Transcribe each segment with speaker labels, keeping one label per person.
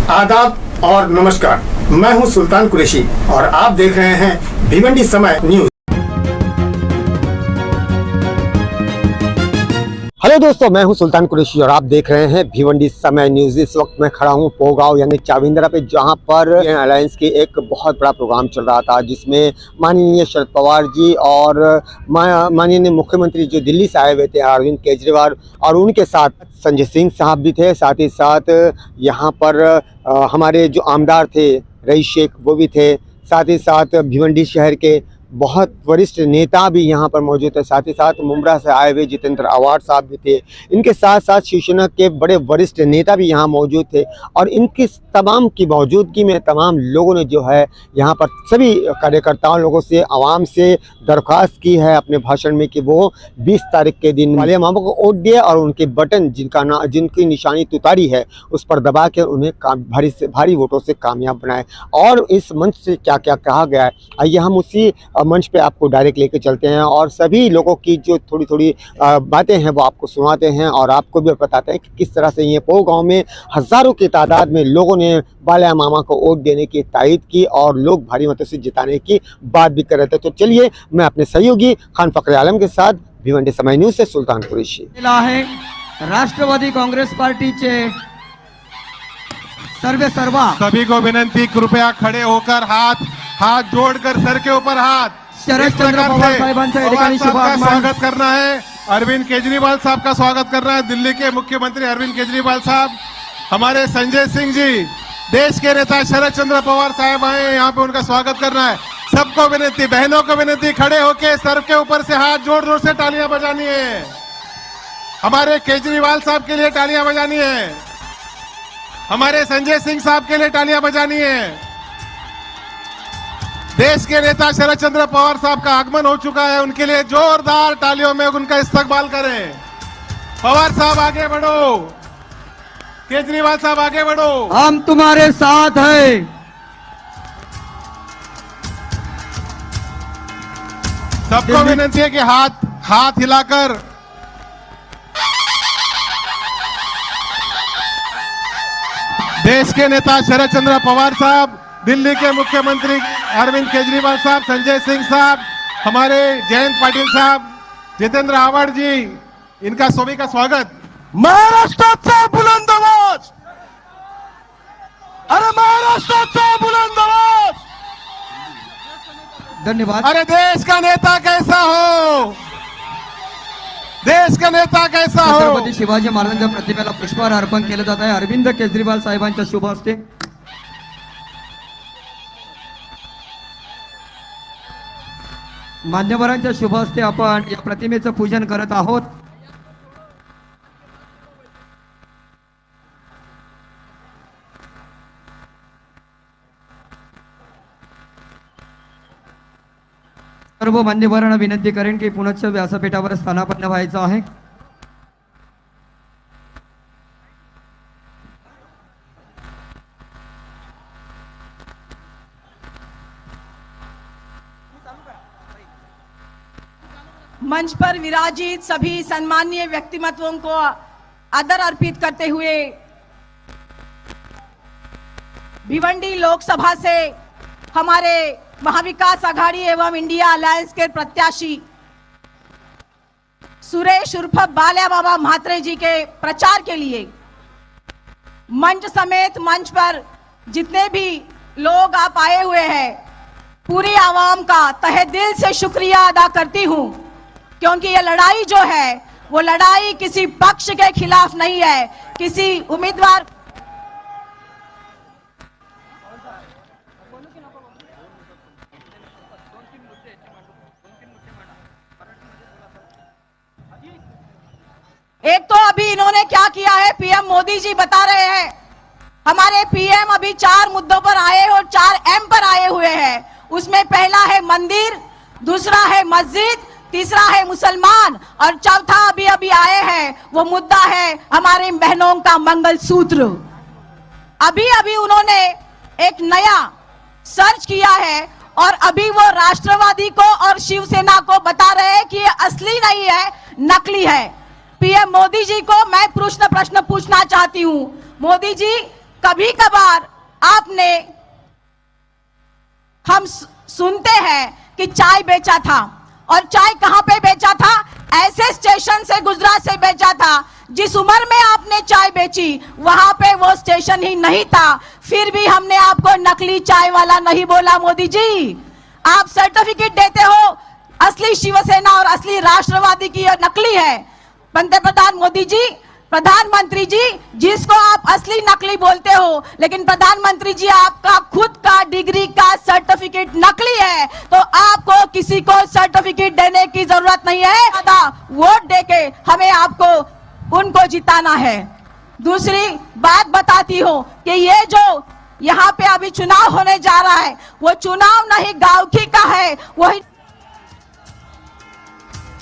Speaker 1: आदाब और नमस्कार, मैं हूं सुल्तान कुरैशी और आप देख रहे हैं भिवंडी समय न्यूज। हेलो दोस्तों, मैं हूं सुल्तान कुरैशी और आप देख रहे हैं भिवंडी समय न्यूज। इस वक्त मैं खड़ा हूं पोगांव यानी चाविंद्रा पे, जहां पर अलायंस की एक बहुत बड़ा प्रोग्राम चल रहा था, जिसमें माननीय शरद पवार जी और माननीय मुख्यमंत्री जो दिल्ली से आए हुए थे अरविंद केजरीवाल, और उनके साथ संजय सिंह साहब भी थे। साथ ही साथ यहाँ पर हमारे जो आमदार थे रईस शेख वो भी थे। साथ ही साथ भिवंडी शहर के बहुत वरिष्ठ नेता भी यहाँ पर मौजूद है। साथ ही साथ मुंब्रा से आए हुए जितेंद्र आव्हाड साहब भी थे। इनके साथ साथ शिवसेना के बड़े वरिष्ठ नेता भी यहाँ मौजूद थे। और इनकी तमाम की मौजूदगी में तमाम लोगों ने जो है यहाँ पर सभी कार्यकर्ताओं लोगों से, आवाम से दरख्वास्त की है अपने भाषण में कि वो 20 तारीख के दिन बालिया मामा को वोट दिए और उनके बटन जिनकी निशानी तुतारी है उस पर दबा कर उन्हें भारी से भारी वोटों से कामयाब बनाए। और इस मंच से क्या क्या कहा गया है, आइए हम उसी मंच पे आपको डायरेक्ट लेके चलते हैं और सभी लोगों की जो थोड़ी थोड़ी बातें हैं वो आपको सुनाते हैं और आपको भी बताते हैं कि किस तरह से ये पोगांव में हज़ारों की तादाद में लोगों ने बालिया मामा को वोट देने की तायद की और लोग भारी मतों से जिताने की बात भी कर रहे थे। तो चलिए मैं अपने सहयोगी खान फखरे आलम के साथ भिवंडी समय न्यूज से सुल्तान कुरैशी।
Speaker 2: राष्ट्रवादी काँग्रेस पार्टीचे सर्वा
Speaker 3: सभी को विनंती, कृपया खड़े होकर हाथ जोड़कर सर के ऊपर हाथ
Speaker 2: शरद चंद्र पवार साहब का
Speaker 3: स्वागत करना है। अरविंद केजरीवाल साहब का स्वागत करना है। दिल्ली के मुख्यमंत्री अरविंद केजरीवाल साहब, हमारे संजय सिंह जी, देश के नेता शरद चंद्र पवार साहब आए यहाँ पे, उनका स्वागत करना है। सबको विनती, बहनों को विनती, खड़े होके सर के ऊपर से हाथ जोर जोर से तालियां बजानी है। हमारे केजरीवाल साहब के लिए तालियां बजानी है, हमारे संजय सिंह साहब के लिए तालियां बजानी है। देश के नेता शरद चंद्र पवार साहब का आगमन हो चुका है, उनके लिए जोरदार तालियों में उनका इस्तकबाल करें। पवार साहब आगे बढ़ो, केजरीवाल साहब आगे बढ़ो,
Speaker 2: हम तुम्हारे साथ हैं।
Speaker 3: सबको विनती है कि हाथ हिलाकर देश के नेता शरद चंद्र पवार साहब, दिल्ली के मुख्यमंत्री अरविंद केजरीवाल साहब, संजय सिंह साहब, हमारे जयंत पाटिल साहब, जितेंद्र आव्हाड जी, इनका सभी का स्वागत।
Speaker 4: महाराष्ट्राचा बुलंद आवाज, अरे महाराष्ट्राचा बुलंद आवाज।
Speaker 2: धन्यवाद।
Speaker 3: अरे देश का नेता कैसा हो, देश का नेता कैसा हो।
Speaker 2: छत्रपती शिवाजी महाराजांच्या प्रतिमेला पुष्पहार अर्पण केलं जात आहे अरविंद केजरीवाल साहेबांच्या शुभ हस्ते। मान्यवरांच्या शुभ हस्ते आपण या प्रतिमेचं पूजन करत आहोत। सर्व मान्यवरांना विनंती करेन की पुनश्च व्यासपीठावर स्थानापन्न व्हायचं आहे।
Speaker 5: मंच पर विराजित सभी सम्माननीय व्यक्तिमत्वों को आदर अर्पित करते हुए भिवंडी लोकसभा से हमारे महाविकास आघाड़ी एवं इंडिया अलायंस के प्रत्याशी सुरेश उर्फ बालिया बाबा म्हात्रे जी के प्रचार के लिए मंच समेत मंच पर जितने भी लोग आप आए हुए हैं, पूरी आवाम का तहे दिल से शुक्रिया अदा करती हूं, क्योंकि ये लड़ाई जो है वो लड़ाई किसी पक्ष के खिलाफ नहीं है, किसी उम्मीदवार। एक तो अभी इन्होंने क्या किया है, पीएम मोदी जी बता रहे हैं हमारे पीएम अभी 4 मुद्दों पर आए और 4 एम पर आए हुए हैं। उसमें पहला है मंदिर, दूसरा है मस्जिद, तीसरा है मुसलमान और चौथा अभी आए हैं वो मुद्दा है हमारी बहनों का मंगलसूत्र। अभी उन्होंने एक नया सर्च किया है और अभी वो राष्ट्रवादी को और शिवसेना को बता रहे हैं कि ये असली नहीं है, नकली है। पीएम मोदी जी को मैं प्रश्न पूछना चाहती हूँ, मोदी जी कभी कभार आपने हम सुनते हैं कि चाय बेचा था, और चाय कहां पे बेचा था? ऐसे स्टेशन से गुजरात से बेचा था जिस उम्र में आपने चाय बेची वहां पे वो स्टेशन ही नहीं था। फिर भी हमने आपको नकली चाय वाला नहीं बोला। मोदी जी, आप सर्टिफिकेट देते हो, असली शिवसेना और असली राष्ट्रवादी की ये नकली है। पंतप्रधान मोदी जी, प्रधानमंत्री जी, जिसको आप असली नकली बोलते हो, लेकिन प्रधानमंत्री जी आपका खुद का डिग्री का सर्टिफिकेट नकली है, तो आपको किसी को सर्टिफिकेट देने की जरूरत नहीं है। ज्यादा वोट देके हमें आपको उनको जिताना है। दूसरी बात बताती हूं कि ये जो यहाँ पे अभी चुनाव होने जा रहा है, वो चुनाव नहीं गाँव की का है। वही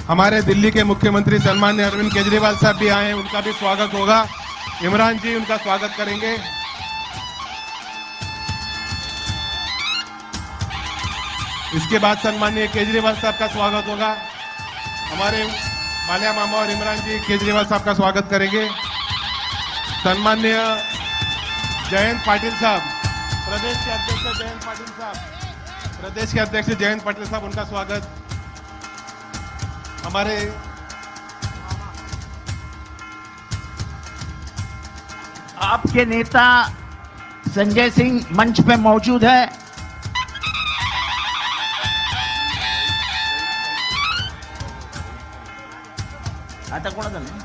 Speaker 3: हमारे दिल्ली के मुख्यमंत्री सम्माननीय अरविंद केजरीवाल साहब भी आए हैं, उनका भी स्वागत होगा। इमरान जी उनका स्वागत करेंगे। इसके बाद सम्माननीय केजरीवाल साहब का स्वागत होगा। हमारे माल्या मामा और इमरान जी केजरीवाल साहब का स्वागत करेंगे। सम्माननीय जयंत पाटिल साहब, प्रदेश के अध्यक्ष जयंत पाटिल साहब, प्रदेश के अध्यक्ष जयंत पाटिल साहब, उनका स्वागत। हमारे
Speaker 6: आपके नेता संजय सिंह मंच पे मौजूद है। आता कोण झालं?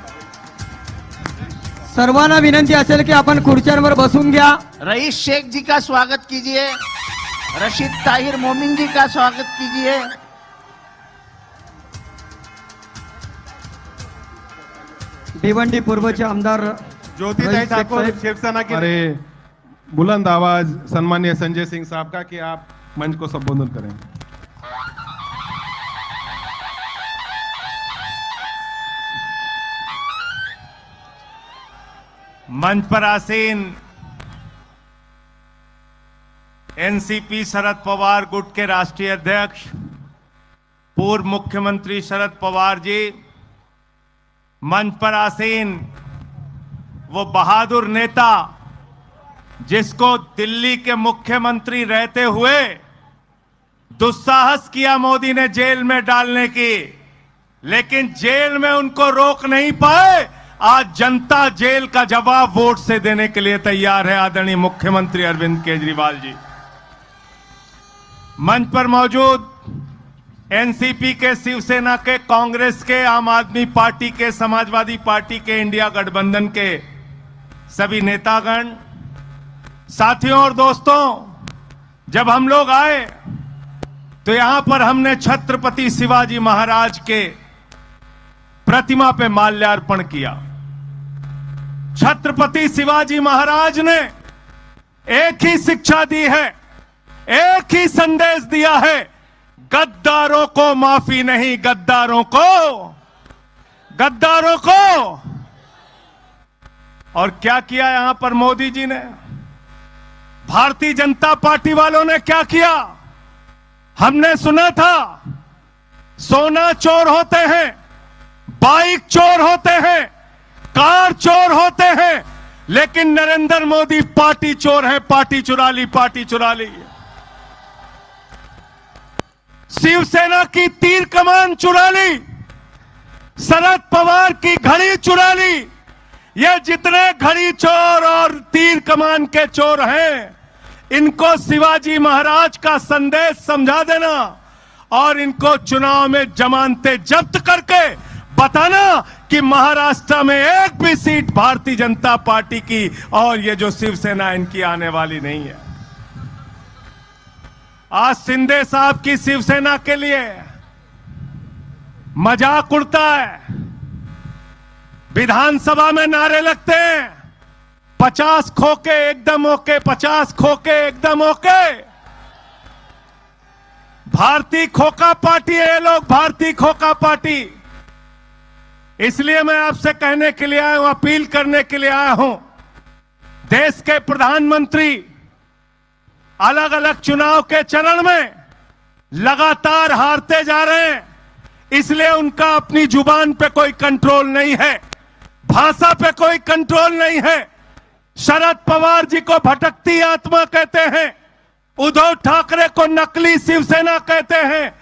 Speaker 2: सर्वांना विनंती असेल की आपण खुर्च्यांवर बसून घ्या।
Speaker 6: रईस शेख जी का स्वागत कीजिए। रशीद ताहिर मोमिन जी का स्वागत कीजिए।
Speaker 2: भिवंडी पूर्वचे आमदार
Speaker 3: ज्योतिताई
Speaker 2: रईस शेख
Speaker 3: ठाकुर
Speaker 2: साहेब।
Speaker 3: शिवसेना के अरे बुलंद आवाज सम्माननीय संजय सिंह साहब का कि आप मंच को संबोधित करें।
Speaker 7: मंच पर आसीन एनसीपी शरद पवार गुट के राष्ट्रीय अध्यक्ष पूर्व मुख्यमंत्री शरद पवार जी, मंच पर आसीन वो बहादुर नेता जिसको दिल्ली के मुख्यमंत्री रहते हुए दुस्साहस किया मोदी ने जेल में डालने की, लेकिन जेल में उनको रोक नहीं पाए। आज जनता जेल का जवाब वोट से देने के लिए तैयार है। आदरणीय मुख्यमंत्री अरविंद केजरीवाल जी, मंच पर मौजूद एनसीपी के, शिवसेना के, कांग्रेस के, आम आदमी पार्टी के, समाजवादी पार्टी के, इंडिया गठबंधन के सभी नेतागण, साथियों और दोस्तों, जब हम लोग आए तो यहां पर हमने छत्रपति शिवाजी महाराज के प्रतिमा पे माल्यार्पण किया। छत्रपति शिवाजी महाराज ने एक ही शिक्षा दी है, एक ही संदेश दिया है, गद्दारों को माफी नहीं, गद्दारों को। और क्या किया यहां पर मोदी जी ने? भारतीय जनता पार्टी वालों ने क्या किया? हमने सुना था सोना चोर होते हैं, बाइक चोर होते हैं, कार चोर होते हैं, लेकिन नरेंद्र मोदी पार्टी चोर है। पार्टी चुरा ली, पार्टी चुरा ली। शिवसेना की तीर कमान चुरा ली, शरद पवार की घड़ी चुरा ली। ये जितने घड़ी चोर और तीर कमान के चोर हैं, इनको शिवाजी महाराज का संदेश समझा देना और इनको चुनाव में जमानतें जब्त करके बताना कि महाराष्ट्र में एक भी सीट भारतीय जनता पार्टी की और ये जो शिवसेना इनकी आने वाली नहीं है। आज शिंदे साहब की शिवसेना के लिए मजाक उड़ता है, विधानसभा में नारे लगते हैं 50 खोके एकदम ओके, 50 खोके एकदम ओके। भारतीय खोका पार्टी है ये लोग, भारतीय खोका पार्टी। इसलिए मैं आपसे कहने के लिए आया हूं, अपील करने के लिए आया हूं। देश के प्रधानमंत्री अलग अलग चुनाव के चरण में लगातार हारते जा रहे हैं, इसलिए उनका अपनी जुबान पे कोई कंट्रोल नहीं है, भाषा पे कोई कंट्रोल नहीं है। शरद पवार जी को भटकती आत्मा कहते हैं, उद्धव ठाकरे को नकली शिवसेना कहते हैं।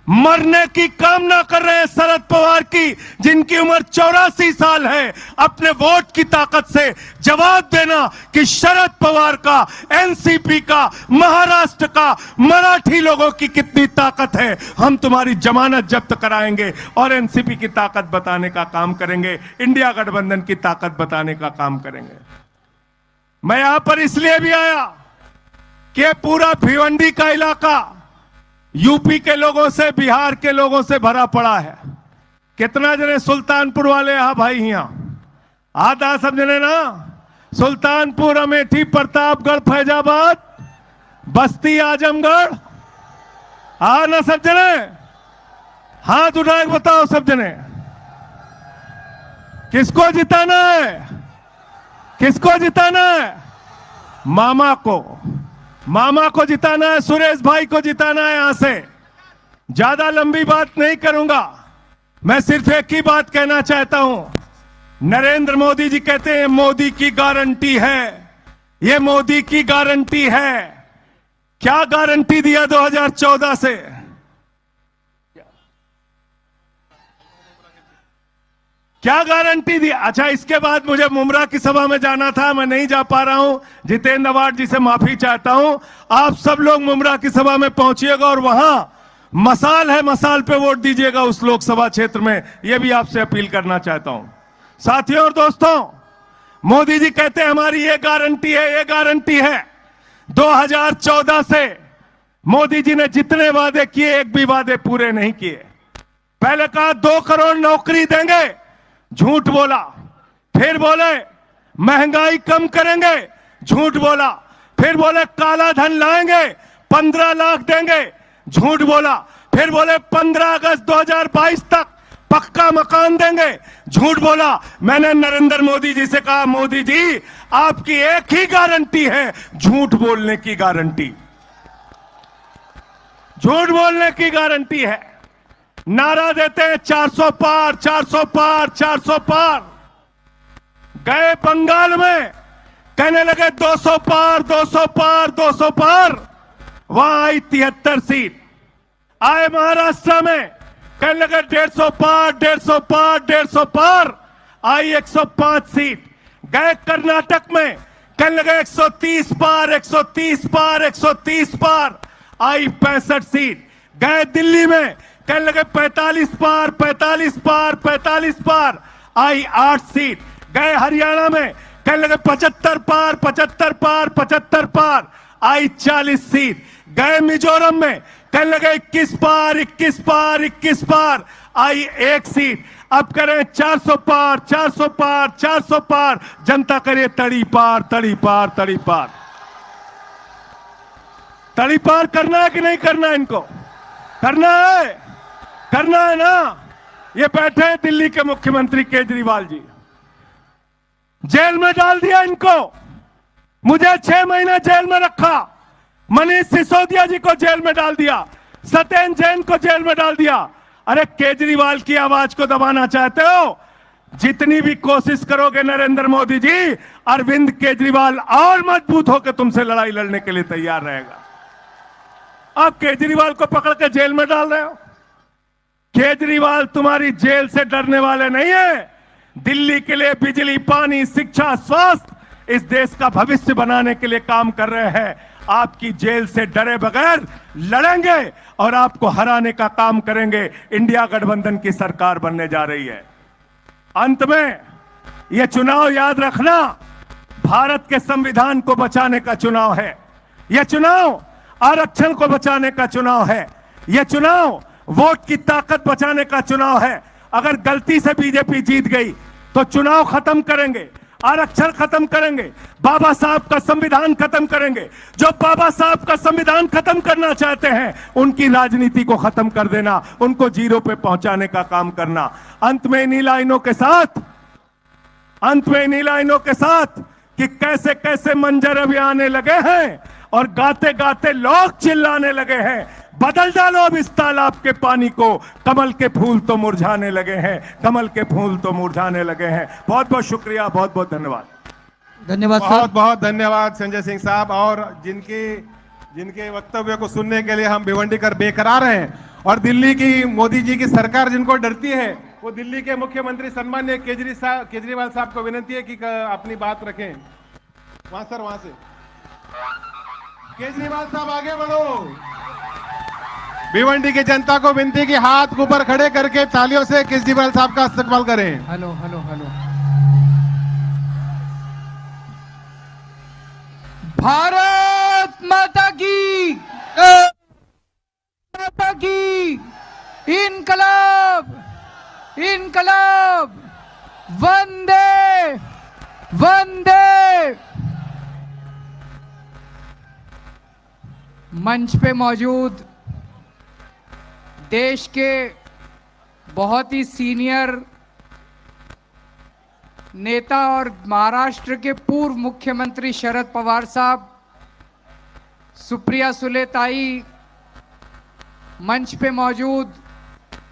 Speaker 7: मरने की कामना कर रहे हैं शरद पवार की, जिनकी उम्र 84 साल है। अपने वोट की ताकत से जवाब देना कि शरद पवार का, एनसीपी का, महाराष्ट्र का, मराठी लोगों की कितनी ताकत है। हम तुम्हारी जमानत जब्त कराएंगे और एनसीपी की ताकत बताने का काम करेंगे, इंडिया गठबंधन की ताकत बताने का काम करेंगे। मैं यहां पर इसलिए भी आया कि पूरा भिवंडी का इलाका यूपी के लोगों से, बिहार के लोगों से भरा पड़ा है। कितना जने सुल्तानपुर वाले यहां भाई, यहां आधा सब जने ना, सुल्तानपुर, अमेठी, प्रतापगढ़, फैजाबाद, बस्ती, आजमगढ़, हाँ ना सब जने, हाथ उठा के बताओ सब जने, किसको जिताना है? किसको जिताना है? मामा को, मामा को जिताना है, सुरेश भाई को जिताना है। यहां से ज्यादा लंबी बात नहीं करूंगा, मैं सिर्फ एक ही बात कहना चाहता हूं। नरेंद्र मोदी जी कहते हैं मोदी की गारंटी है, ये मोदी की गारंटी है। क्या गारंटी दिया 2014 से? क्या गारंटी दी? अच्छा, इसके बाद मुझे मुमरा की सभा में जाना था, मैं नहीं जा पा रहा हूं। जितेंद्र अवार्ड जी से माफी चाहता हूं। आप सब लोग मुमरा की सभा में पहुंचिएगा और वहां मसाल है, मसाल पे वोट दीजिएगा उस लोकसभा क्षेत्र में, यह भी आपसे अपील करना चाहता हूं। साथियों और दोस्तों, मोदी जी कहते हैं हमारी ये गारंटी है, ये गारंटी है। 2014 से मोदी जी ने जितने वादे किए, एक भी वादे पूरे नहीं किए। पहले कहा 2 करोड़ नौकरी देंगे, झूठ बोला। फिर बोले महंगाई कम करेंगे, झूठ बोला। फिर बोले काला धन लाएंगे, 15 लाख देंगे, झूठ बोला। फिर बोले 15 अगस्त 2022 तक पक्का मकान देंगे, झूठ बोला। मैंने नरेंद्र मोदी जी से कहा, मोदी जी आपकी एक ही गारंटी है, झूठ बोलने की गारंटी, झूठ बोलने की गारंटी है। नारा देते हैं 400 पार, 400 पार, 400 पार। गए बंगाल में, कहने लगे 200 पार, 200 पार, 200 पार। वहां आई 73 सीट। आए महाराष्ट्र में, कहने लगे 150 पार, 150 पार, 150 पार। आई 105 सीट। गए कर्नाटक में, कहने लगे 130 पार, 130 पार, 130 पार। आई 65 सीट। गए दिल्ली में, कहने लगे 45 पार, 45 पार, 45 पार। आई 8 सीट। गए हरियाणा में, कहने लगे 75 पार, 75 पार, 75 पार। आई 40 सीट। गए मिजोरम में, कहने लगे 21 पार, 21 पार, 21 पार। आई 1 सीट। अब करें 400 पार, 400 पार, 400 पार। जनता करे तड़ी पार, तड़ी पार, तड़ी पार। तड़ी पार करना है कि नहीं करना है? इनको करना है, करना है ना। ये बैठे हैं दिल्ली के मुख्यमंत्री केजरीवाल जी, जेल में डाल दिया इनको। मुझे 6 महीने जेल में रखा, मनीष सिसोदिया जी को जेल में डाल दिया, सत्येंद्र जैन को जेल में डाल दिया। अरे केजरीवाल की आवाज को दबाना चाहते हो? जितनी भी कोशिश करोगे नरेंद्र मोदी जी, अरविंद केजरीवाल और मजबूत होकर तुमसे लड़ाई लड़ने के लिए तैयार रहेगा। आप केजरीवाल को पकड़ के जेल में डाल रहे हो। केजरीवाल तुम्हारी जेल से डरने वाले नहीं है। दिल्ली के लिए बिजली, पानी, शिक्षा, स्वास्थ्य, इस देश का भविष्य बनाने के लिए काम कर रहे हैं। आपकी जेल से डरे बगैर लड़ेंगे और आपको हराने का काम करेंगे। इंडिया गठबंधन की सरकार बनने जा रही है। अंत में यह चुनाव याद रखना, भारत के संविधान को बचाने का चुनाव है। यह चुनाव आरक्षण को बचाने का चुनाव है। यह चुनाव वोट की ताकत बचाने का चुनाव है। अगर गलती से बीजेपी जीत गई तो चुनाव खत्म करेंगे, आरक्षण खत्म करेंगे, बाबा साहब का संविधान खत्म करेंगे। जो बाबा साहब का संविधान खत्म करना चाहते हैं, उनकी राजनीति को खत्म कर देना, उनको जीरो पे पहुंचाने का काम करना। अंत में इन्हीं लाइनों के साथ, अंत में इन्हीं लाइनों के साथ कि कैसे कैसे मंजर अभी आने लगे हैं और गाते गाते लोग चिल्लाने लगे हैं, बदल डालो अब इस तालाब के पानी को, कमल के फूल तो मुरझाने लगे हैं, कमल के फूल तो मुरझाने लगे हैं। बहुत बहुत शुक्रिया, बहुत बहुत धन्यवाद।
Speaker 2: धन्यवाद सर।
Speaker 3: बहुत बहुत धन्यवाद संजय सिंह साहब। और जिनके वक्तव्य को सुनने के लिए हम भिवंडीकर बेकरार हैं। और दिल्ली की मोदी जी की सरकार जिनको डरती है, वो दिल्ली के मुख्यमंत्री सम्मान्य केजरीवाल साहब को विनती है कि अपनी बात रखें। वहां सर, वहां से केजरीवाल साहब आगे बढ़ो। भिवंडी की जनता को विनती कि हाथ ऊपर खड़े करके तालियों से केजरीवाल साहब का इस्तकबाल करें।
Speaker 2: Hello hello hello. भारत माता की माता की इनकलाब इनकलाब वंदे वंदे। मंच पे मौजूद देश के बहुत ही सीनियर नेता और महाराष्ट्र के पूर्व मुख्यमंत्री शरद पवार साहब, सुप्रिया सुले ताई, मंच पे मौजूद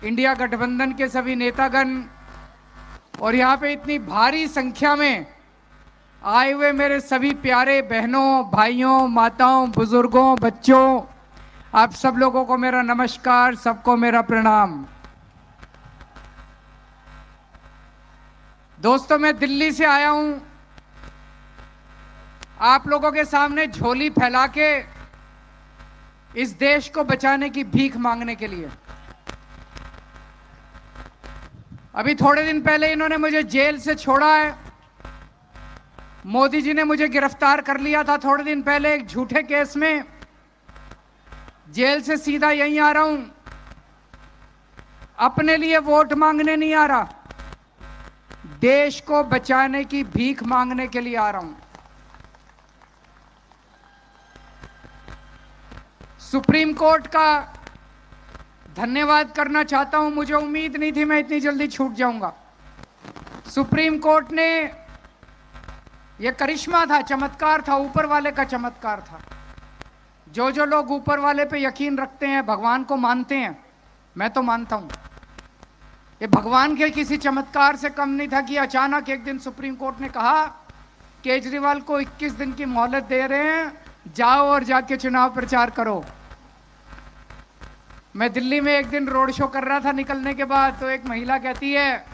Speaker 2: इंडिया गठबंधन के सभी नेतागण और यहाँ पे इतनी भारी संख्या में आए हुए मेरे सभी प्यारे बहनों, भाइयों, माताओं, बुजुर्गों, बच्चों, आप सब लोगों को मेरा नमस्कार, सबको मेरा प्रणाम। दोस्तों, मैं दिल्ली से आया हूं आप लोगों के सामने झोली फैला के इस देश को बचाने की भीख मांगने के लिए। अभी थोड़े दिन पहले इन्होंने मुझे जेल से छोड़ा है। मोदी जी ने मुझे गिरफ्तार कर लिया था थोड़े दिन पहले एक झूठे केस में। जेल से सीधा यहीं आ रहा हूं, अपने लिए वोट मांगने नहीं आ रहा, देश को बचाने की भीख मांगने के लिए आ रहा हूं। सुप्रीम कोर्ट का धन्यवाद करना चाहता हूं। मुझे उम्मीद नहीं थी मैं इतनी जल्दी छूट जाऊंगा। सुप्रीम कोर्ट ने, यह करिश्मा था, चमत्कार था, ऊपर वाले का चमत्कार था। जो लोग ऊपर वाले पे यकीन रखते हैं, भगवान को मानते हैं, मैं तो मानता हूं, ये भगवान के किसी चमत्कार से कम नहीं था कि अचानक एक दिन सुप्रीम कोर्ट ने कहा केजरीवाल को 21 दिन की मोहलत दे रहे हैं, जाओ और जाके चुनाव प्रचार करो। मैं दिल्ली में एक दिन रोड शो कर रहा था, निकलने के बाद तो एक महिला कहती है,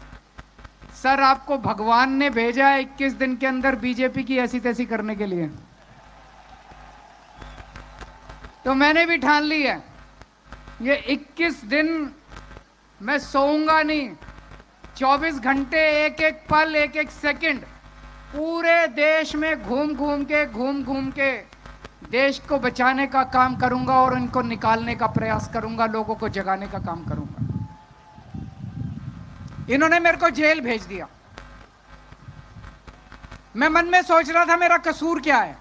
Speaker 2: सर आपको भगवान ने भेजा है 21 दिन के अंदर बीजेपी की ऐसी तैसी करने के लिए। तो मैंने भी ठान ली है, ये 21 दिन मैं सोऊंगा नहीं, 24 घंटे, एक एक पल, एक एक सेकंड पूरे देश में घूम घूम के देश को बचाने का काम करूंगा और इनको निकालने का प्रयास करूंगा, लोगों को जगाने का काम करूंगा। इन्होंने मेरे को जेल भेज दिया। मैं मन में सोच रहा था मेरा कसूर क्या है,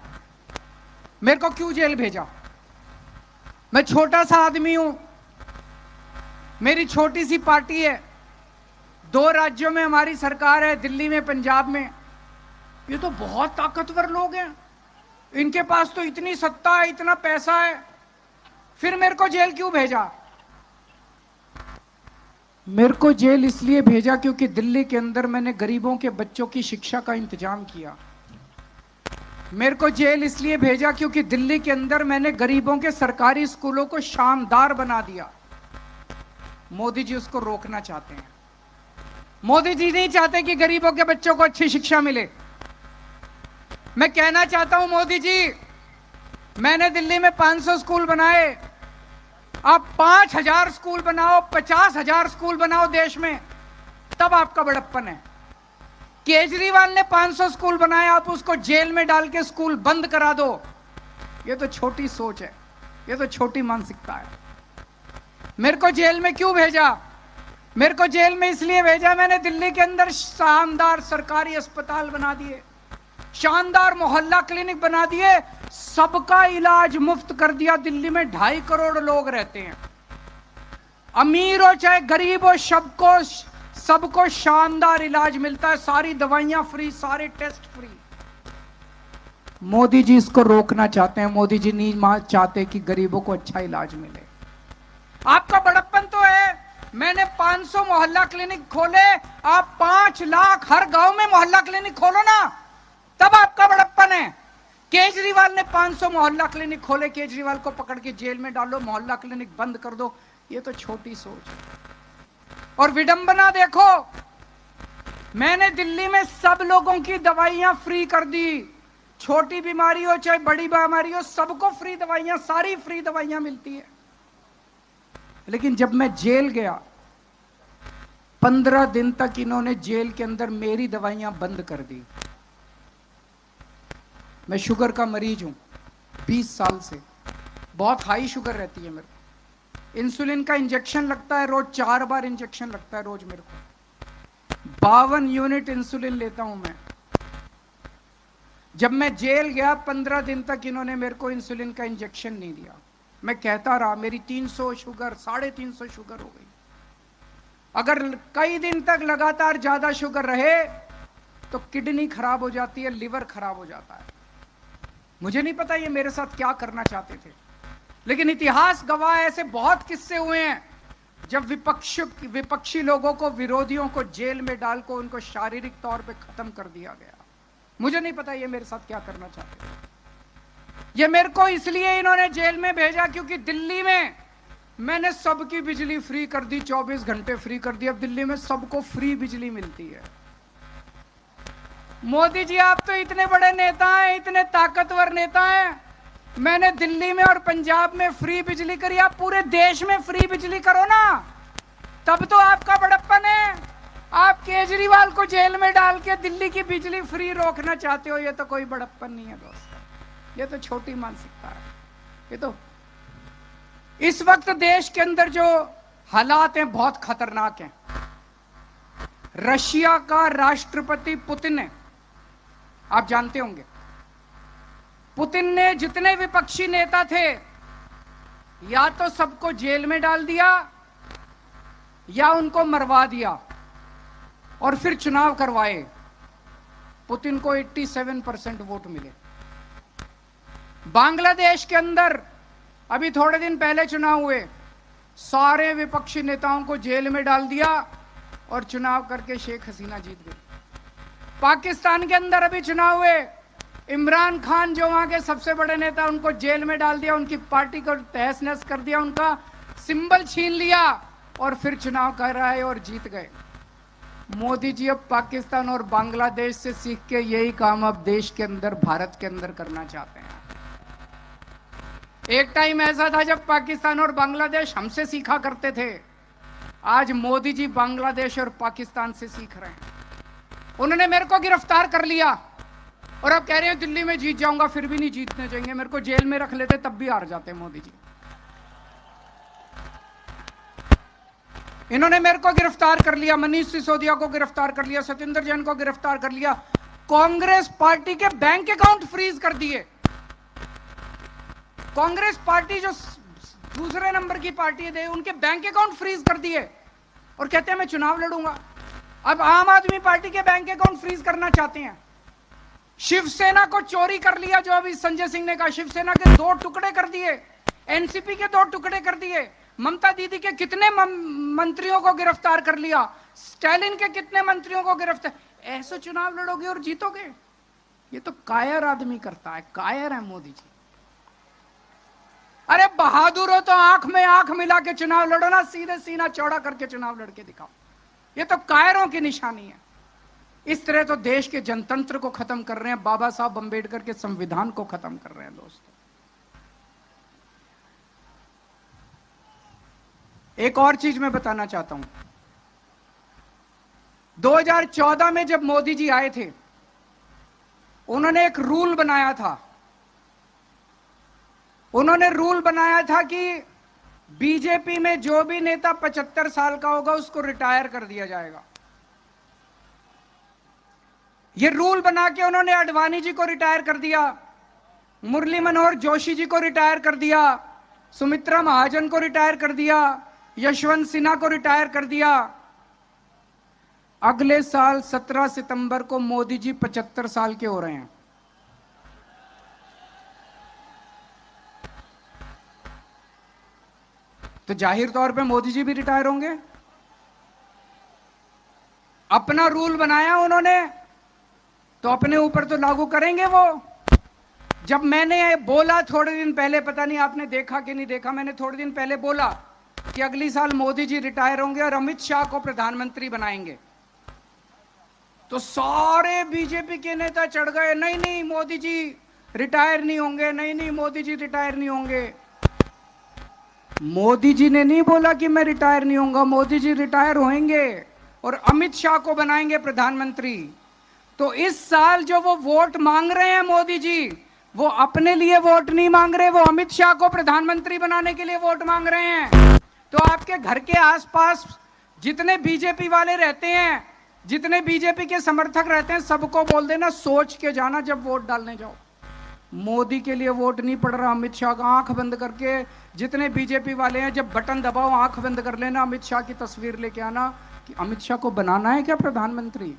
Speaker 2: मेरे को क्यों जेल भेजा। मैं छोटा सा आदमी हूं, मेरी छोटी सी पार्टी है, 2 राज्यों में हमारी सरकार है, दिल्ली में, पंजाब में। ये तो बहुत ताकतवर लोग हैं, इनके पास तो इतनी सत्ता है, इतना पैसा है, फिर मेरे को जेल क्यों भेजा। मेरे को जेल इसलिए भेजा क्योंकि दिल्ली के अंदर मैंने गरीबों के बच्चों की शिक्षा का इंतजाम किया। मेरे को जेल इसलिए भेजा क्योंकि दिल्ली के अंदर मैंने गरीबों के सरकारी स्कूलों को शानदार बना दिया। मोदी जी उसको रोकना चाहते हैं। मोदी जी नहीं चाहते कि गरीबों के बच्चों को अच्छी शिक्षा मिले। मैं कहना चाहता हूं मोदी जी, मैंने दिल्ली में 500 स्कूल बनाए, आप 5000 स्कूल बनाओ, 50,000 स्कूल बनाओ देश में, तब आपका बड़प्पन है। केजरीवाल ने 500 स्कूल बनाए, आप उसको जेल में डाल के स्कूल बंद करा दो। ये तो छोटी सोच है, ये तो छोटी मानसिकता है। मेरे को जेल में क्यों भेजा? मेरे को जेल में इसलिए भेजा, मैंने दिल्ली के अंदर शानदार सरकारी अस्पताल बना दिए, शानदार मोहल्ला क्लिनिक बना दिए, सबका इलाज मुफ्त कर दिया। दिल्ली में 2.5 करोड़ लोग रहते हैं, अमीर हो चाहे गरीब हो, सबको शानदार इलाज मिलता है, सारी दवाइयां फ्री, सारे टेस्ट फ्री। मोदी जी इसको रोकना चाहते हैं। मोदी जी नहीं चाहते कि गरीबों को अच्छा इलाज मिले। आपका बड़प्पन तो है, मैंने 500 मोहल्ला क्लिनिक खोले, आप 5 लाख हर गांव में मोहल्ला क्लिनिक खोलो ना, तब आपका बड़प्पन है। केजरीवाल ने 500 मोहल्ला क्लिनिक खोले, केजरीवाल को पकड़ के जेल में डालो, मोहल्ला क्लिनिक बंद कर दो, ये तो छोटी सोच है। और विडंबना देखो, मैंने दिल्ली में सब लोगों की दवाइयां फ्री कर दी, छोटी बीमारी हो चाहे बड़ी बीमारी हो, सबको फ्री दवाइयां, सारी फ्री दवाइयां मिलती है। लेकिन जब मैं जेल गया, 15 दिन तक इन्होंने जेल के अंदर मेरी दवाइयां बंद कर दी। मैं शुगर का मरीज हूं 20 साल से, बहुत हाई शुगर रहती है मेरे को। इंसुलिन का इंजेक्शन लगता है रोज, 4 बार इंजेक्शन लगता है रोज मेरे को। 52 यूनिट इंसुलिन लेता हूं मैं। जब मैं जेल गया 15 दिन तक इन्होंने मेरे को इंसुलिन का इंजेक्शन नहीं दिया। मैं कहता रहा, मेरी 300 शुगर, 350 शुगर हो गई। अगर कई दिन तक लगातार ज्यादा शुगर रहे तो किडनी खराब हो जाती है, लिवर खराब हो जाता है। मुझे नहीं पता ये मेरे साथ क्या करना चाहते थे, लेकिन इतिहास गवाह है, ऐसे बहुत किस्से हुए हैं जब विपक्षी लोगों को, विरोधियों को जेल में डालकर उनको शारीरिक तौर पे खत्म कर दिया गया। मुझे नहीं पता ये मेरे साथ क्या करना चाहते थे। ये मेरे को इसलिए इन्होंने जेल में भेजा क्योंकि दिल्ली में मैंने सबकी बिजली फ्री कर दी, 24 घंटे फ्री कर दी। अब दिल्ली में सबको फ्री बिजली मिलती है। मोदी जी, आप तो इतने बड़े नेता हैं, इतने ताकतवर नेता हैं, मैंने दिल्ली में और पंजाब में फ्री बिजली करी, आप पूरे देश में फ्री बिजली करो ना, तब तो आपका बड़प्पन है। आप केजरीवाल को जेल में डाल के दिल्ली की बिजली फ्री रोकना चाहते हो, ये तो कोई बड़प्पन नहीं है दोस्तों, ये तो छोटी मानसिकता है। ये तो इस वक्त देश के अंदर जो हालात हैं बहुत खतरनाक हैं। रशिया का राष्ट्रपति पुतिन है, आप जानते होंगे। पुतिन ने जितने विपक्षी नेता थे या तो सबको जेल में डाल दिया या उनको मरवा दिया और फिर चुनाव करवाए। पुतिन को 87% वोट मिले। बांग्लादेश के अंदर अभी थोड़े दिन पहले चुनाव हुए, सारे विपक्षी नेताओं को जेल में डाल दिया और चुनाव करके शेख हसीना जीत गई। पाकिस्तान के अंदर अभी चुनाव हुए, इमरान खान जो वहां के सबसे बड़े नेता, उनको जेल में डाल दिया, उनकी पार्टी को तहस नहस कर दिया, उनका सिंबल छीन लिया और फिर चुनाव कराए और जीत गए। मोदी जी अब पाकिस्तान और बांग्लादेश से सीख के यही काम अब देश के अंदर, भारत के अंदर करना चाहते हैं। एक टाइम ऐसा था जब पाकिस्तान और बांग्लादेश हमसे सीखा करते थे, आज मोदी जी बांग्लादेश और पाकिस्तान से सीख रहे हैं। उन्होंने मेरे को गिरफ्तार कर लिया और अब कह रहे हैं दिल्ली में जीत जाऊंगा, फिर भी नहीं जीतने चाहिए। मेरे को जेल में रख लेते तब भी हार जाते मोदी जी। इन्होंने मेरे को गिरफ्तार कर लिया, मनीष सिसोदिया को गिरफ्तार कर लिया, सत्येंद्र जैन को गिरफ्तार कर लिया, कांग्रेस पार्टी के बैंक अकाउंट फ्रीज कर दिए। कांग्रेस पार्टी जो दूसरे नंबर की पार्टी है, उनके बैंक अकाउंट फ्रीज कर दिए और कहते हैं मैं चुनाव लड़ूंगा। अब आम आदमी पार्टी के बैंक अकाउंट फ्रीज करना चाहते हैं। शिवसेना को चोरी कर लिया, जो अभी संजय सिंह ने कहा, शिवसेना के 2 टुकड़े कर दिए, एनसीपी के 2 टुकड़े कर दिए, ममता दीदी के कितने मंत्रियों को गिरफ्तार कर लिया, स्टालिन के कितने मंत्रियों को गिरफ्तार। ऐसे चुनाव लड़ोगे और जीतोगे? ये तो कायर आदमी करता है, कायर है मोदी जी। अरे बहादुर हो तो आंख में आंख मिला के चुनाव लड़ो ना, सीधे सीना चौड़ा करके चुनाव लड़के दिखाओ। ये तो कायरों की निशानी है। इस तरह तो देश के जनतंत्र को खत्म कर रहे हैं, बाबा साहब अंबेडकर के संविधान को खत्म कर रहे हैं दोस्तों। एक और चीज मैं बताना चाहता हूं। 2014 में जब मोदी जी आए थे, उन्होंने एक रूल बनाया था। उन्होंने रूल बनाया था कि बीजेपी में जो भी नेता 75 साल का होगा उसको रिटायर कर दिया जाएगा। ये रूल बना के उन्होंने अडवाणी जी को रिटायर कर दिया, मुरली मनोहर जोशी जी को रिटायर कर दिया, सुमित्रा महाजन को रिटायर कर दिया, यशवंत सिन्हा को रिटायर कर दिया। अगले साल 17 सितंबर को मोदी जी 75 साल के हो रहे हैं। तो जाहिर तौर पे मोदी जी भी रिटायर होंगे। अपना रूल बनाया उन्होंने तो अपने ऊपर तो लागू करेंगे वो। जब मैंने बोला थोड़े दिन पहले, पता नहीं आपने देखा कि नहीं देखा, मैंने थोड़े दिन पहले बोला कि अगली साल मोदी जी रिटायर होंगे और अमित शाह को प्रधानमंत्री बनाएंगे, तो सारे बीजेपी के नेता चढ़ गए, नहीं नहीं मोदी जी रिटायर नहीं होंगे, नहीं नहीं मोदी जी रिटायर नहीं होंगे। मोदी जी ने नहीं बोला कि मैं रिटायर नहीं होऊंगा, मोदी जी रिटायर होंगे और अमित शाह को बनाएंगे प्रधानमंत्री। तो इस साल जो वो वोट मांग रहे हैं मोदी जी, वो अपने लिए वोट नहीं मांग रहे, वो अमित शाह को प्रधानमंत्री बनाने के लिए वोट मांग रहे हैं। तो आपके घर के आसपास जितने बीजेपी वाले रहते हैं, जितने बीजेपी के समर्थक रहते हैं, सबको बोल देना सोच के जाना जब वोट डालने जाओ। मोदी के लिए वोट नहीं पड़ रहा, अमित शाह का आंख बंद करके जितने बीजेपी वाले हैं, जब बटन दबाओ आंख बंद कर लेना, अमित शाह की तस्वीर लेके आना कि अमित शाह को बनाना है क्या प्रधानमंत्री।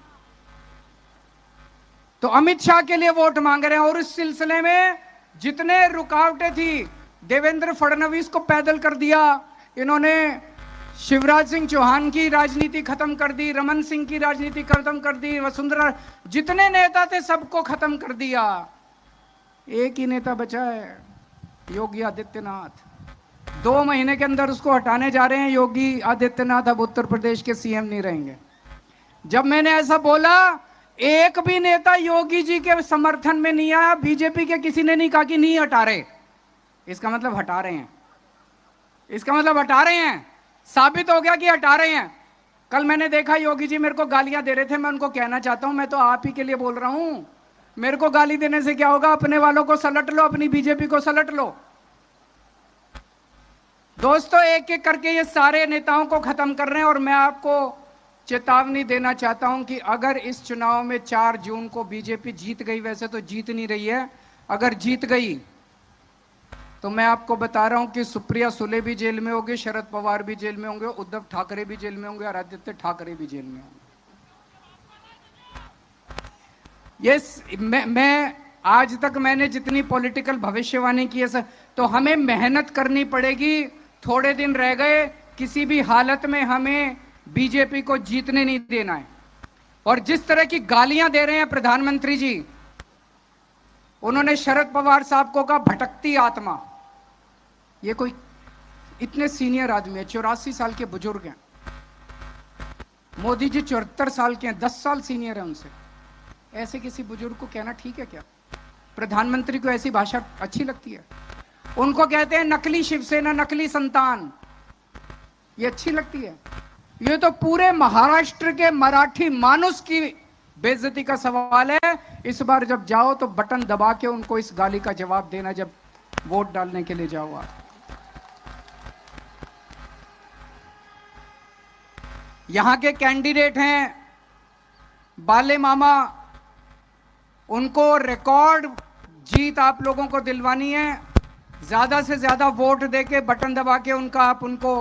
Speaker 2: तो अमित शाह के लिए वोट मांग रहे हैं। और इस सिलसिले में जितने रुकावटें थी, देवेंद्र फडणवीस को पैदल कर दिया इन्होंने, शिवराज सिंह चौहान की राजनीति खत्म कर दी, रमन सिंह की राजनीति खत्म कर दी, वसुंधरा, जितने नेता थे सबको खत्म कर दिया। एक ही नेता बचा है, योगी आदित्यनाथ। 2 महीने के अंदर उसको हटाने जा रहे हैं। योगी आदित्यनाथ अब उत्तर प्रदेश के सीएम नहीं रहेंगे। जब मैंने ऐसा बोला, एक भी नेता योगी जी के समर्थन में नहीं आया, बीजेपी के किसी ने नहीं कहा कि नहीं हटा रहे। इसका मतलब हटा रहे हैं, इसका मतलब हटा रहे हैं, साबित हो गया कि हटा रहे हैं। कल मैंने देखा योगी जी मेरे को गालियां दे रहे थे, मैं उनको कहना चाहता हूं, मैं तो आप ही के लिए बोल रहा हूं, मेरे को गाली देने से क्या होगा, अपने वालों को सलट लो, अपनी बीजेपी को सलट लो। दोस्तों, एक एक करके ये सारे नेताओं को खत्म कर रहे हैं। और मैं आपको चेतावनी देना चाहता हूं कि अगर इस चुनाव में 4 जून को बीजेपी जीत गई, वैसे तो जीत नहीं रही है, अगर जीत गई तो मैं आपको बता रहा हूं कि सुप्रिया सुले भी जेल में होंगे, शरद पवार भी जेल में होंगे, उद्धव ठाकरे भी जेल में होंगे और आदित्य ठाकरे भी जेल में होंगे। यस, मैं आज तक मैंने जितनी पॉलिटिकल भविष्यवाणी की है सर, तो हमें मेहनत करनी पड़ेगी। थोड़े दिन रह गए, किसी भी हालत में हमें बीजेपी को जीतने नहीं देना है। और जिस तरह की गालियां दे रहे हैं प्रधानमंत्री जी, उन्होंने शरद पवार साहब को कहा भटकती आत्मा। ये कोई इतने सीनियर आदमी है, 84 साल के बुजुर्ग हैं। मोदी जी 74 साल के हैं, 10 साल सीनियर है उनसे। ऐसे किसी बुजुर्ग को कहना ठीक है क्या? प्रधानमंत्री को ऐसी भाषा अच्छी लगती है? उनको कहते हैं नकली शिवसेना, नकली संतान। ये अच्छी लगती है? ये तो पूरे महाराष्ट्र के मराठी मानुस की बेइज्जती का सवाल है। इस बार जब जाओ तो बटन दबा के उनको इस गाली का जवाब देना, जब वोट डालने के लिए जाओ आप। यहां के कैंडिडेट हैं बाले मामा, उनको रिकॉर्ड जीत आप लोगों को दिलवानी है। ज्यादा से ज्यादा वोट देके, बटन दबा के आप उनको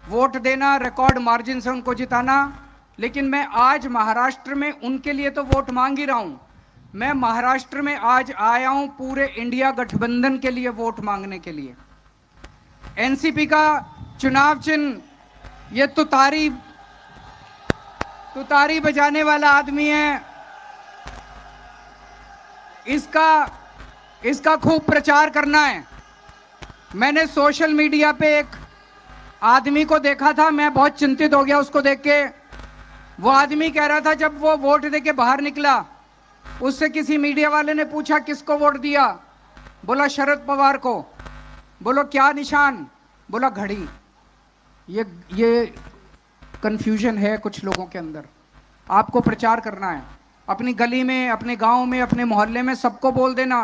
Speaker 2: वोट देना, रिकॉर्ड मार्जिन से उनको जिताना। लेकिन मैं आज महाराष्ट्र में उनके लिए तो वोट मांग ही रहा हूं। मैं महाराष्ट्र में आज आया हूं पूरे इंडिया गठबंधन के लिए वोट मांगने के लिए। एनसीपी का चुनाव चिन्ह ये तुतारी बजाने वाला आदमी है। इसका खूब प्रचार करना है। मैंने सोशल मीडिया पे एक आदमी को देखा था, मैं बहुत चिंतित हो गया उसको देख के। वो आदमी कह रहा था, जब वो वोट देके बाहर निकला, उससे किसी मीडिया वाले ने पूछा किसको वोट दिया, बोला शरद पवार को। बोलो क्या निशान? बोला घड़ी। ये कंफ्यूजन है कुछ लोगों के अंदर। आपको प्रचार करना है अपनी गली में, अपने गांव में, अपने मोहल्ले में, सबको बोल देना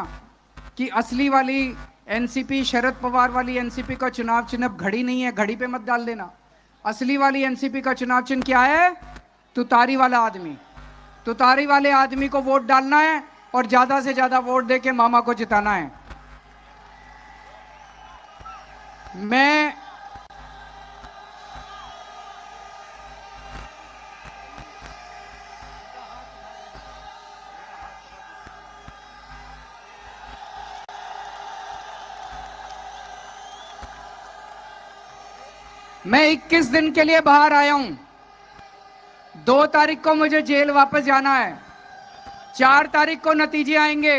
Speaker 2: कि असली वाली एनसीपी, शरद पवार वाली एनसीपी का चुनाव चिन्ह घड़ी नहीं है, घड़ी पे मत डाल देना। असली वाली एनसीपी का चुनाव चिन्ह क्या है? तुतारी वाला आदमी। तुतारी वाले आदमी को वोट डालना है और ज्यादा से ज्यादा वोट देके मामा को जिताना है। मैं 21 दिन के लिए बाहर आया हूं। 2 तारीख को मुझे जेल वापस जाना है। 4 तारीख को नतीजे आएंगे।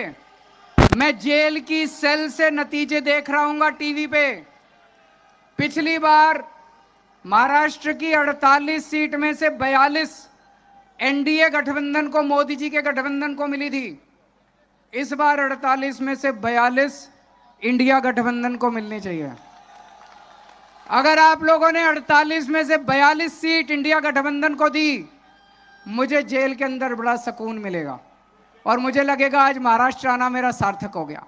Speaker 2: मैं जेल की सेल से नतीजे देख रहा हूंगा टीवी पे। पिछली बार महाराष्ट्र की 48 सीट में से 42 एनडीए गठबंधन को, मोदी जी के गठबंधन को मिली थी। इस बार 48 में से 42 इंडिया गठबंधन को मिलनी चाहिए। अगर आप लोगों ने 48 में से 42 सीट इंडिया गठबंधन को दी, मुझे जेल के अंदर बड़ा सुकून मिलेगा और मुझे लगेगा आज महाराष्ट्र आना मेरा सार्थक हो गया।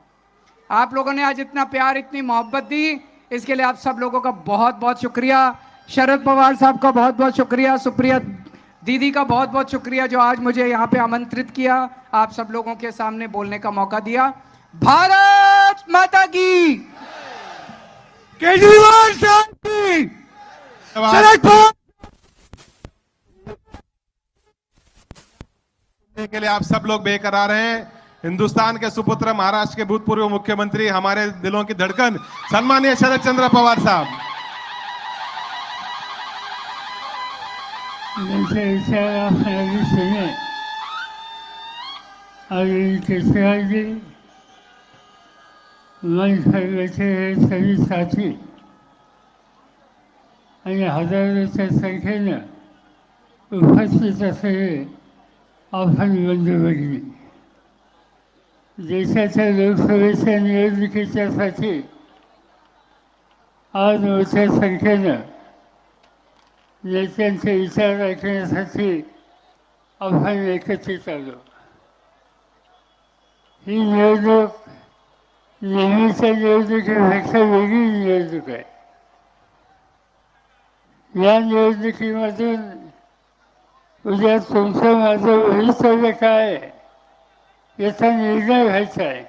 Speaker 2: आप लोगों ने आज इतना प्यार, इतनी मोहब्बत दी, इसके लिए आप सब लोगों का बहुत बहुत शुक्रिया। शरद पवार साहब का बहुत बहुत शुक्रिया, सुप्रिया दीदी का बहुत बहुत शुक्रिया जो आज मुझे यहाँ पे आमंत्रित किया, आप सब लोगों के सामने बोलने का मौका दिया। भारत माता की,
Speaker 4: केजरीवाल साहब की, शरद पवार
Speaker 3: के लिए आप सब लोग बेकरार हैं। हिंदुस्तान के सुपुत्र, महाराष्ट्र के भूतपूर्व मुख्यमंत्री, हमारे दिलों की धड़कन, सम्मानीय शरद चंद्र पवार साहब।
Speaker 8: जैसे विचार आपने अभी सुने, अरविंद केजरीवाल जी, मंच पर बैठे हैं सभी साथी आणि हजारोच्या संख्येनं उपस्थित असलेले आपण बंधू भगिनी, देशाच्या लोकसभेच्या निवडणुकीच्यासाठी आज मोठ्या संख्येनं नेत्यांचे विचार ऐकण्यासाठी आपण एकत्रित आलो। ही निवडणूक नेहमीच्या निवडणुकीपेक्षा वेगळी निवडणूक आहे। या निवडणुकीमधून उद्या तुमचं माझं भवितव्य काय आहे याचा निर्णय व्हायचा आहे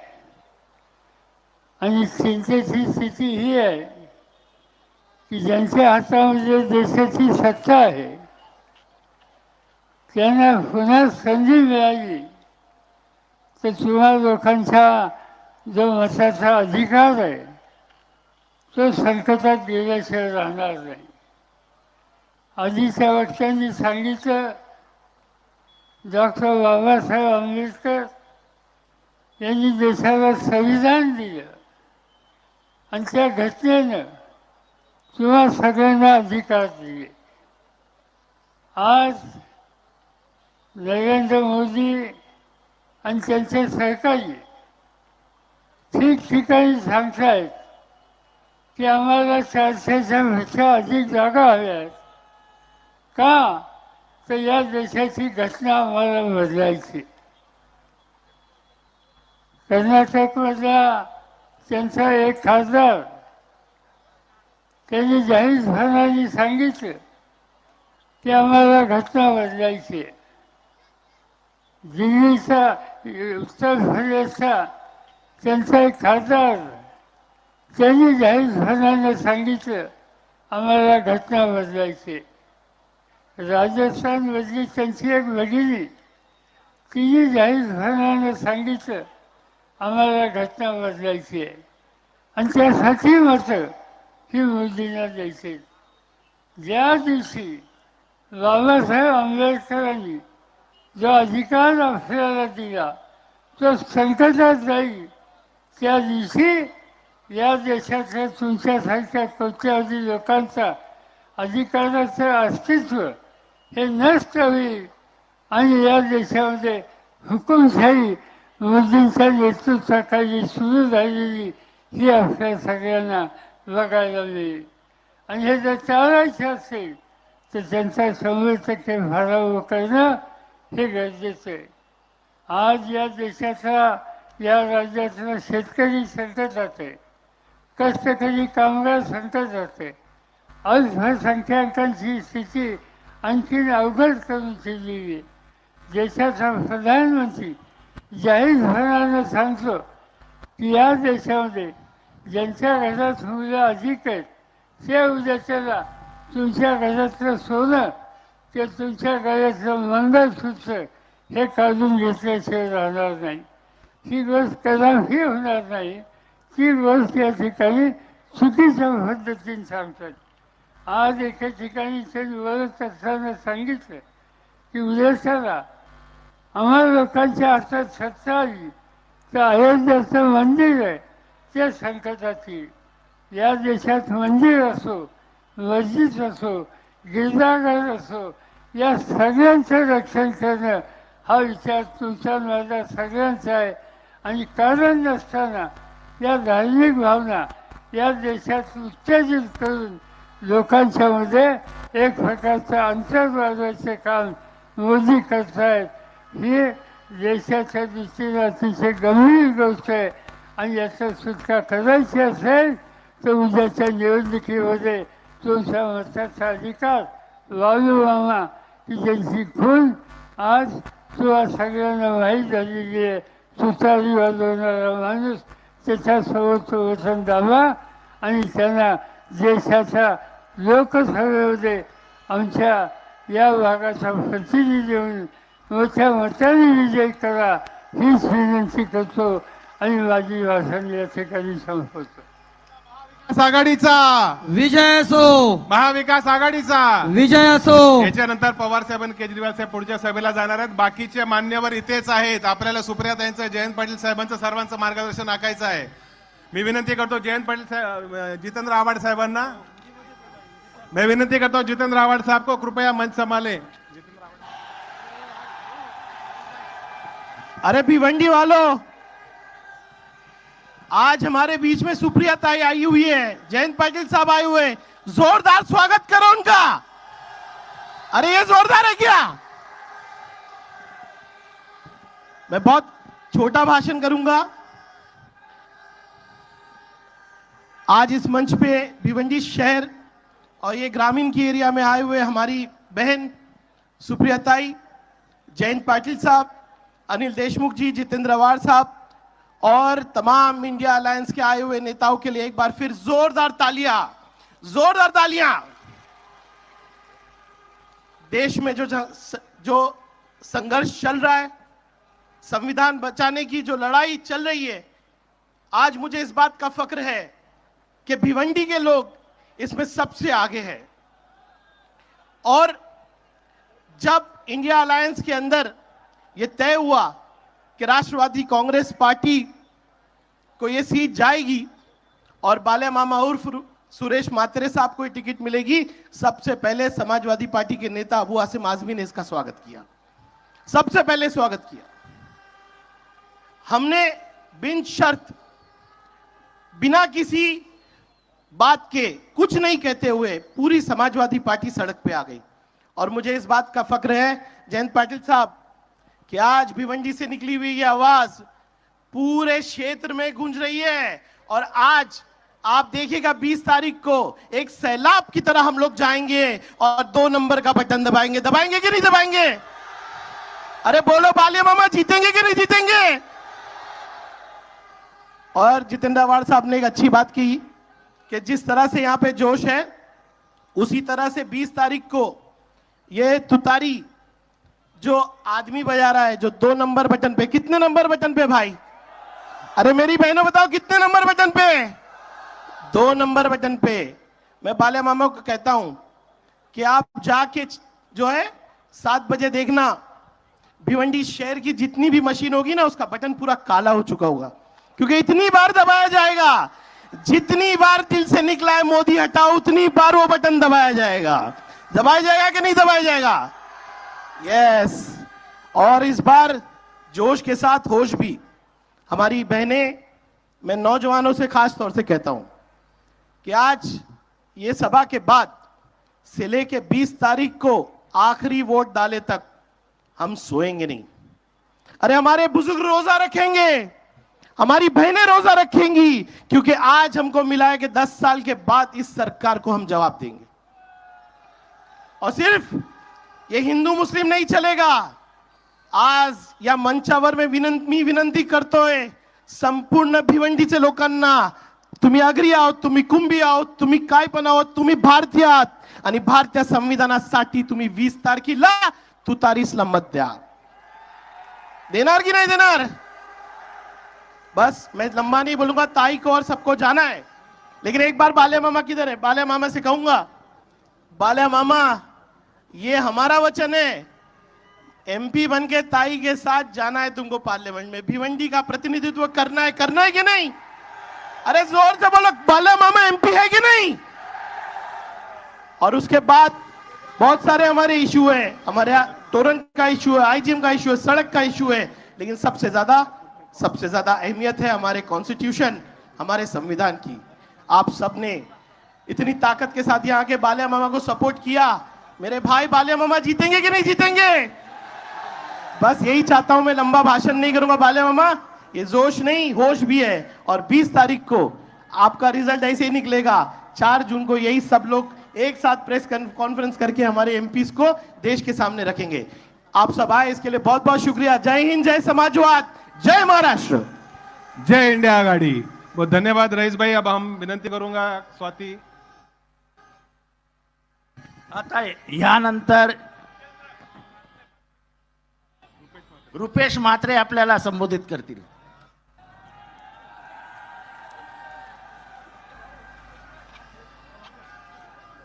Speaker 8: आणि चिंतेची स्थिती ही आहे की ज्यांच्या हातामध्ये देशाची सत्ता आहे त्यांना पुन्हा संधी मिळाली तर तुम्हा लोकांचा जो मताचा अधिकार आहे तो संकटात गेल्याशिवाय राहणार नाही। आधीच्या वक्त्यांनी सांगितलं, डॉक्टर बाबासाहेब आंबेडकर यांनी देशाला संविधान दिलं आणि त्या घटनेनं तुम्हा सगळ्यांना अधिकार दिले। आज नरेंद्र मोदी आणि त्यांचे सहकारी ठिकठिकाणी सांगतायत की आम्हाला 400च्या अधिक जागा हव्यात। का? तर या देशाची घटना आम्हाला बदलायची। कर्नाटकमधला त्यांचा एक खासदार त्यांनी जाहीरपणाने सांगितलं की आम्हाला घटना बदलायची आहे। दिल्लीचा, उत्तर प्रदेशचा त्यांचा एक खासदार त्यांनी जाहीरपणाने सांगितलं आम्हाला घटना बदलायची। राजस्थानमधली त्यांची एक भगिनी, तिने जाहीरपणाने सांगितलं आम्हाला घटना बदलायची आहे आणि त्यासाठी मात्र ही मोदींना द्यायचे। ज्या दिवशी बाबासाहेब आंबेडकरांनी जो अधिकार आपल्याला दिला तो संकटात जाईल, त्या दिवशी या देशातल्या तुमच्यासारख्या कोट्यावधी लोकांचा अधिकाराचं अस्तित्व हे नष्ट होईल आणि या देशामध्ये हुकुमशाही मोदींच्या नेतृत्वाखाली सुरू झालेली ही आपल्या सगळ्यांना बघायला मिळेल। आणि हे जर चालायचे असेल तर त्यांचा 100% पराभव करणं हे गरजेचं आहे। आज या देशाचा, या राज्यातला शेतकरी संकटात आहे, कष्टकरी कामगार संकटात आहे, अल्पसंख्याकांची स्थिती आणखीन अवघड करून ठेवलेली आहे। देशाचा प्रधानमंत्री जाहीरपणाने सांगतो की या देशामध्ये ज्यांच्या घरात मुलं अधिक आहेत ते उद्या त्याला तुमच्या घरातलं सोनं ते तुमच्या घरातलं मंगळसूत्र हे काढून घेतल्याशिवाय राहणार नाही। ही गोष्ट कदापि होणार नाही। ती गोष्ट या ठिकाणी चुकीच्या पद्धतीने सांगतात। आज एका ठिकाणी त्यांनी बोलत असताना सांगितलं की उद्याच्याला आम्हा लोकांच्या हातात सत्ता आली तर अयोध्येचं मंदिर आहे ते संकटात येईल. या देशात मंदिर असो, मस्जिद असो, गिरजाघर असो, या सगळ्यांचं रक्षण करणं हा विचार तुमचा माझा सगळ्यांचा आहे. आणि कारण नसताना या धार्मिक भावना या देशात उत्तेजित करून लोकांच्यामध्ये एक प्रकारचं अंतर वाढवायचे काम मोदी करतायत. ही देशाच्या दृष्टीने अतिशय गंभीर गोष्ट आहे. आणि याचा सुटका करायची असेल तर उद्याच्या निवडणुकीमध्ये तुमच्या मताचा अधिकार लावू मामा की ज्यांची खून आज तुला सगळ्यांना माहीत झालेली आहे. तुतारी वाजवणारा माणूस त्याच्यासमोर तो वचन दाबा आणि त्यांना देशाच्या लोकसभेमध्ये आमच्या या भागाचा प्रतिनिधी म्हणून मोठ्या मताने विजय करा हीच विनंती करतो आणि माझी भाषण या ठिकाणी संपवतो.
Speaker 3: आघाडीचा
Speaker 4: विजय असो,
Speaker 3: महाविकास आघाडीचा
Speaker 4: विजय असो.
Speaker 3: याच्यानंतर पवार साहेब आणि केजरीवाल साहेब पुढच्या सभेला जाणार आहेत. बाकीचे मान्यवर इथेच आहेत. आपल्याला सुप्रियाताईंचं, जयंत पाटील साहेबांचं सर्वांचं मार्गदर्शन ऐकायचं आहे. मी विनंती करतो जयंत पाटील साहेब, जितेंद्र आव्हाड साहेबांना मैं विनंती करता हूं जितेंद्र आव्हाड साहब को कृपया मंच संभालें.
Speaker 6: अरे भिवंडी वालों, आज हमारे बीच में सुप्रिया ताई आई हुई है, जयंत पाटिल साहब आए हुए हैं. जोरदार स्वागत करो उनका. अरे ये जोरदार है क्या? मैं बहुत छोटा भाषण करूंगा. आज इस मंच पे भिवंडी शहर और ये ग्रामीण की एरिया में आए हुए हमारी बहन सुप्रिया ताई, जयंत पाटिल साहब, अनिल देशमुख जी, जितेंद्र आव्हाड साहब और तमाम इंडिया अलायंस के आए हुए नेताओं के लिए एक बार फिर जोरदार तालियां, जोरदार तालियां. देश में जो संघर्ष चल रहा है, संविधान बचाने की जो लड़ाई चल रही है, आज मुझे इस बात का फख्र है कि भिवंडी के लोग इसमें सबसे आगे हैं. और जब इंडिया अलायंस के अंदर यह तय हुआ कि राष्ट्रवादी कांग्रेस पार्टी को यह सीट जाएगी और बाल्या मामा उर्फ सुरेश मात्रे साहब को टिकट मिलेगी, सबसे पहले समाजवादी पार्टी के नेता अबू आसिम आजमी ने इसका स्वागत किया. सबसे पहले स्वागत किया. हमने बिन शर्त, बिना किसी बात के, कुछ नहीं कहते हुए पूरी समाजवादी पार्टी सड़क पे आ गई. और मुझे इस बात का फख्र है जयंत पाटिल साहब कि आज भिवंडी से निकली हुई ये आवाज पूरे क्षेत्र में गूंज रही है. और आज आप देखिएगा 20 तारीख को एक सैलाब की तरह हम लोग जाएंगे और 2 नंबर का बटन दबाएंगे. दबाएंगे कि नहीं दबाएंगे? अरे बोलो बाल्या मामा, जीतेंगे कि नहीं जीतेंगे? और जितेंद्र आव्हाड साहब ने एक अच्छी बात की कि जिस तरह से यहां पे जोश है, उसी तरह से 20 तारीख को ये तुतारी जो आदमी बजा रहा है, जो 2 नंबर बटन पे, कितने नंबर बटन पे भाई? अरे मेरी बहनों बताओ कितने नंबर बटन पे? 2 नंबर बटन पे. मैं बाल्या मामा को कहता हूं कि आप जाके जो है 7 बजे देखना, भिवंडी शहर की जितनी भी मशीन होगी ना, उसका बटन पूरा काला हो चुका होगा. क्योंकि इतनी बार दबाया जाएगा, जितनी बार दिल से निकला है मोदी हटाओ, उतनी बार वो बटन दबाया जाएगा. दबाया जाएगा कि नहीं दबाया जाएगा? यस. और इस बार जोश के साथ होश भी. हमारी बहनें, मैं नौजवानों से खास तौर से कहता हूं कि आज ये सभा के बाद से लेके 20 तारीख को आखिरी वोट डाले तक हम सोएंगे नहीं. अरे हमारे बुजुर्ग रोजा रखेंगे, हमारी बहनें रोजा रखेंगी, क्योंकि आज हमको मिला है कि 10 साल के बाद इस सरकार को हम जवाब देंगे. और सिर्फ ये हिंदू मुस्लिम नहीं चलेगा. आज या मंचावर में विनंती करतोय संपूर्ण भिवंडीचे लोकांना, तुम्ही अग्री आहोत, तुम्ही कुंभी आहोत, तुम्ही काय पण आहोत, तुम्ही भारतीय आहात आणि भारतीय संविधानासाठी तुम्ही 20 तारखेला तुतारीसला मत द्या. देणार की नहीं देणार? बस मैं लंबा नहीं बोलूंगा, ताई को और सबको जाना है. लेकिन एक बार बाल्या मामा किधर है? बाल्या मामा से कहूंगा, बाल्या मामा ये हमारा वचन है, एमपी बन के ताई के साथ जाना है तुमको पार्लियामेंट में, भिवंडी का प्रतिनिधित्व करना है कि नहीं? अरे जोर से बोलो, बाला मामा एमपी है कि नहीं? और उसके बाद बहुत सारे हमारे इशू है, हमारे यहाँ तोरन का इशू है, आईजीएम का इशू है, सड़क का इशू है, लेकिन सबसे ज्यादा अहमियत है हमारे कॉन्स्टिट्यूशन, हमारे संविधान की। आप सबने इतनी ताकत के साथ यहाँ के बालिया मामा को सपोर्ट किया। मेरे भाई बालिया मामा जीतेंगे कि नहीं जीतेंगे? बस यही चाहता हूं, मैं लंबा भाषण नहीं करूंगा बालिया मामा, ये जोश नहीं होश भी है। और 20 तारीख को आपका रिजल्ट ऐसे ही निकलेगा। 4 जून को यही सब लोग एक साथ प्रेस कॉन्फ्रेंस करके हमारे एमपीस को देश के सामने रखेंगे। आप सब आए इसके लिए बहुत बहुत शुक्रिया। जय हिंद, जय समाजवाद, जय महाराष्ट्र,
Speaker 3: जय इंडिया आघाडी। बहुत धन्यवाद रईस भाई। अब हम विनंती करूंगा स्वाती।
Speaker 9: आता यानंतर रुपेश म्हात्रे आपल्याला संबोधित करतील।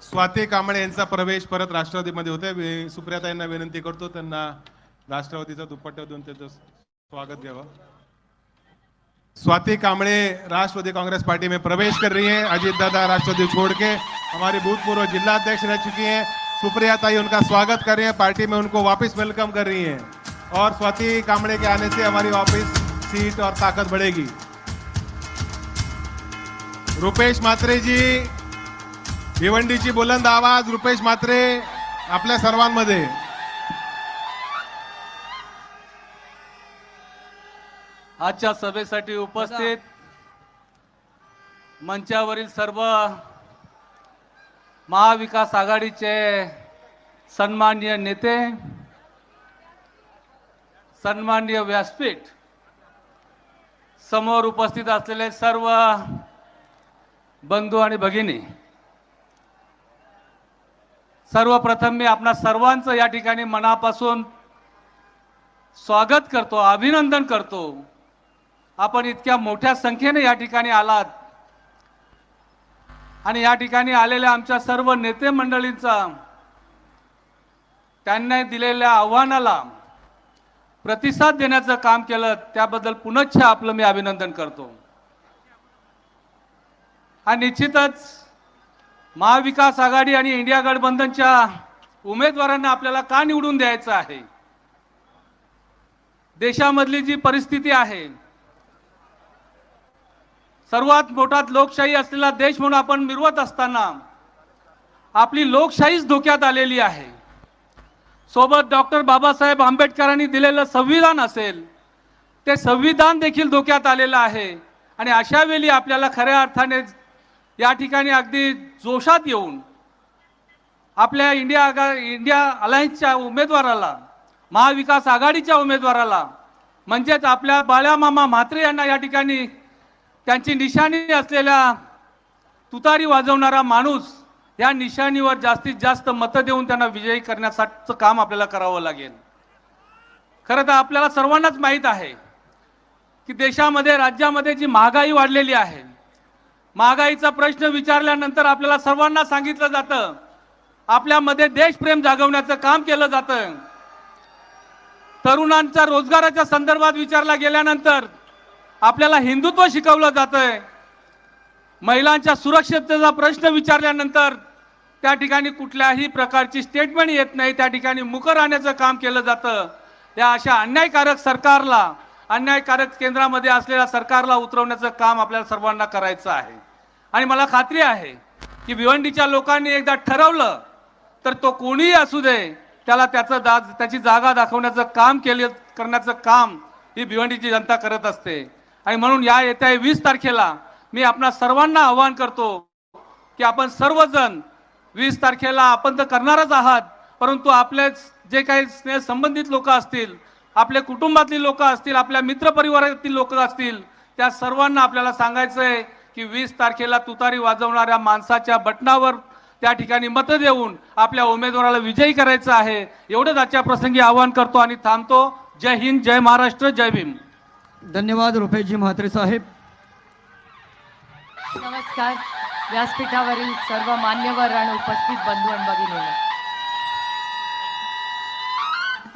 Speaker 3: स्वाती कांबळे यांचा प्रवेश परत राष्ट्रवादीमध्ये होते। सुप्रियाताईंना विनंती करतो त्यांना राष्ट्रवादीचा दुपट्टा देऊन त्याचं स्वागत घ्यावं। स्वाति कांबळे राष्ट्रवादी कांग्रेस पार्टी में प्रवेश कर रही हैं। अजीत दादा राष्ट्रवादी छोड़ के हमारी भूतपूर्व जिला अध्यक्ष रह चुकी हैं। सुप्रिया ताई उनका स्वागत कर रही हैं, पार्टी में उनको वापस वेलकम कर रही हैं और स्वाति कांबळे के आने से हमारी वापस सीट और ताकत बढ़ेगी। रुपेश म्हात्रे जी, भिवंडीची बुलंद आवाज रुपेश म्हात्रे आपल्या सर्वांमध्ये।
Speaker 10: आजच्या सभेसाठी उपस्थित मंचावरील सर्व महाविकास आघाडीचे सन्माननीय नेते, सन्माननीय व्यासपीठ, समोर उपस्थित असलेले सर्व बंधू आणि भगिनी, सर्वप्रथम मी आपणा सर्वांचं या ठिकाणी मनापासून स्वागत करतो, अभिनंदन करतो। आपण इतक्या मोठ्या संख्येने या ठिकाणी आलात आणि या ठिकाणी आलेल्या आमच्या सर्व नेते मंडळींचा, त्यांनी दिलेल्या आव्हानाला प्रतिसाद देण्याचं काम केलं, त्याबद्दल पुनश्च आपलं मी अभिनंदन करतो। आणि निश्चितच महाविकास आघाडी आणि इंडिया गठबंधनच्या उमेदवारांना आपल्याला का निवडून द्यायचं आहे? देशामधली जी परिस्थिती आहे, सर्वात मोठा लोकशाही असलेला देश म्हणून आपण मिरवत असताना आपली लोकशाहीच धोक्यात आलेली आहे। सोबत डॉक्टर बाबासाहेब आंबेडकरांनी दिलेलं संविधान असेल, ते संविधान देखील धोक्यात आलेलं आहे। आणि अशा वेळी आपल्याला खऱ्या अर्थाने या ठिकाणी अगदी जोशात येऊन आपल्या इंडिया अलायन्सच्या उमेदवाराला, महाविकास आघाडीच्या उमेदवाराला, म्हणजेच आपल्या बाळामामा म्हात्रे यांना या ठिकाणी त्यांची निशाणी असलेल्या तुतारी वाजवणारा माणूस, या निशाणीवर जास्तीत जास्त मतं देऊन त्यांना विजयी करण्याचं काम आपल्याला करावं लागेल। खरं तर आपल्याला सर्वांनाच माहीत आहे की देशामध्ये, राज्यामध्ये जी महागाई वाढलेली आहे, महागाईचा प्रश्न विचारल्यानंतर आपल्याला सर्वांना सांगितलं जातं, आपल्यामध्ये देशप्रेम जागवण्याचं काम केलं जातं। तरुणांच्या रोजगाराच्या संदर्भात विचारला गेल्यानंतर आपल्याला हिंदुत्व शिकवलं जातंय। महिलांच्या सुरक्षिततेचा प्रश्न विचारल्यानंतर त्या ठिकाणी कुठल्याही प्रकारची स्टेटमेंट येत नाही, त्या ठिकाणी मुखर राहण्याचं काम केलं जातं। या अशा अन्यायकारक सरकारला, अन्यायकारक केंद्रामध्ये असलेल्या सरकारला उतरवण्याचं काम आपल्याला सर्वांना करायचं आहे। आणि मला खात्री आहे की भिवंडीच्या लोकांनी एकदा ठरवलं तर तो कोणीही असू दे, त्याला त्याची जागा दाखवण्याचं काम करण्याचं काम ही भिवंडीची जनता करत असते। आणि म्हणून या येत्या 20 तारखेला मी आपणा सर्वांना आवाहन करतो की आपण सर्वजण 20 तारखेला आपण तर करणारच आहात, परंतु आपले जे काही स्नेह संबंधित लोक असतील, आपल्या कुटुंबातली लोक असतील, आपल्या मित्रपरिवारातील लोक असतील, त्या सर्वांना आपल्याला सांगायचं आहे की 20 तारखेला तुतारी वाजवणाऱ्या माणसाच्या बटनावर त्या ठिकाणी मत देऊन आपल्या उमेदवाराला विजयी करायचं आहे। एवढंच आजच्या प्रसंगी आवाहन करतो आणि थांबतो। जय हिंद, जय महाराष्ट्र, जय भीम।
Speaker 4: धन्यवाद रुपेशजी म्हात्रे साहेब।
Speaker 11: नमस्कार, व्यासपीठावरील सर्व मान्यवर आणि उपस्थित बंधू आणि भगिनींनो,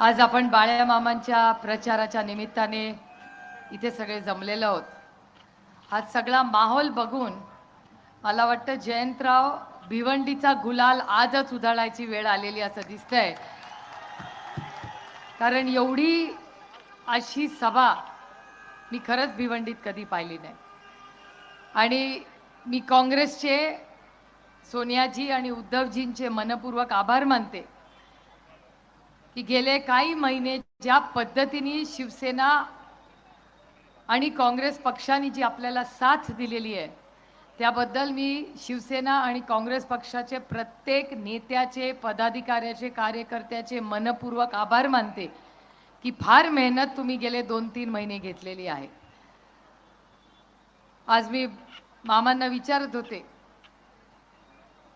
Speaker 11: आज आपण बाळ्या मामांच्या प्रचाराच्या निमित्ताने इथे सगळे जमलेलो आहोत. हा सगळा माहोल बघून मला वाटतं जयंतराव भिवंडीचा गुलाल आजच उधळायची वेळ आलेली असं दिसतंय. कारण एवढी अशी सभा मी खरंच भिवंडीत कधी पाहिली नाही. आणि मी काँग्रेसचे सोनियाजी आणि उद्धवजींचे मनपूर्वक आभार मानते की गेले काही महिने ज्या पद्धतीने शिवसेना आणि काँग्रेस पक्षाने जी आपल्याला साथ दिलेली आहे त्याबद्दल मी शिवसेना आणि काँग्रेस पक्षाचे प्रत्येक नेत्याचे, पदाधिकाऱ्याचे, कार्यकर्त्याचे मनपूर्वक आभार मानते की फार मेहनत तुम्ही गेले 2-3 महिने घेतलेली आहे. आज मी मामांना विचारत होते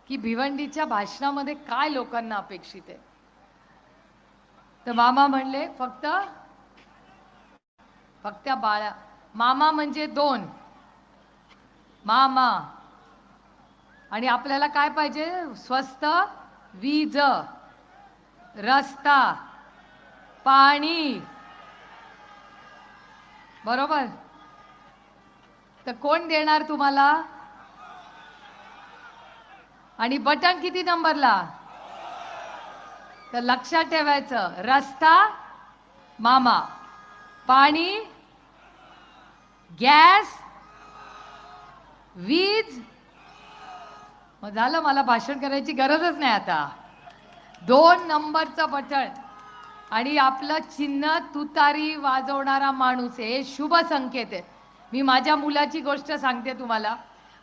Speaker 11: की भिवंडीच्या भाषणामध्ये काय लोकांना अपेक्षित आहे. तर मामा म्हणले फक्त बाळा मामा म्हणजे 2 मामा. आणि आपल्याला काय पाहिजे? स्वस्त वीज, रस्ता, पाणी. बरोबर? तर कोण देणार तुम्हाला? आणि बटन किती नंबरला? तर लक्षात ठेवायचं, रस्ता मामा, पाणी, गॅस, वीज. मग झालं, मला भाषण करायची गरजच नाही आता. 2 नंबरचं बटन आणि आपलं चिन्ह तुतारी वाजवणारा माणूस आहे. हे शुभ संकेत आहे. मी माझ्या मुलाची गोष्ट सांगते तुम्हाला.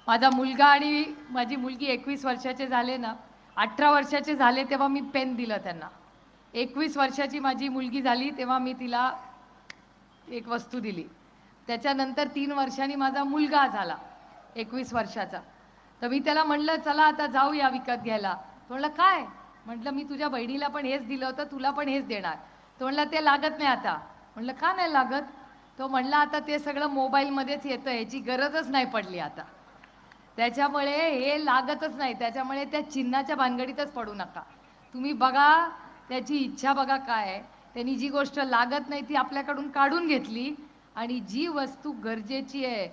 Speaker 11: माझा मुलगा आणि माझी मुलगी 21 वर्षाचे झाले ना, 18 वर्षाचे झाले तेव्हा मी पेन दिलं त्यांना. 21 वर्षाची माझी मुलगी झाली तेव्हा मी तिला एक वस्तू दिली. त्याच्यानंतर 3 वर्षांनी माझा मुलगा झाला 21 वर्षाचा. तर मी त्याला म्हणलं चला आता जाऊया विकत घ्यायला. तो म्हणला काय? म्हटलं मी तुझ्या बहिणीला पण हेच दिलं होतं, तुला पण हेच देणार. तो म्हणला ते लागत नाही आता. म्हटलं का नाही लागत? तो म्हणला आता ते सगळं मोबाईलमध्येच येतं, ह्याची गरजच नाही पडली आता, त्याच्यामुळे हे लागतच नाही. त्याच्यामुळे त्या चिन्हाच्या भानगडीतच पडू नका. तुम्ही बघा त्याची इच्छा बघा काय आहे. त्यांनी जी गोष्ट लागत नाही ती आपल्याकडून काढून घेतली आणि जी वस्तू गरजेची आहे.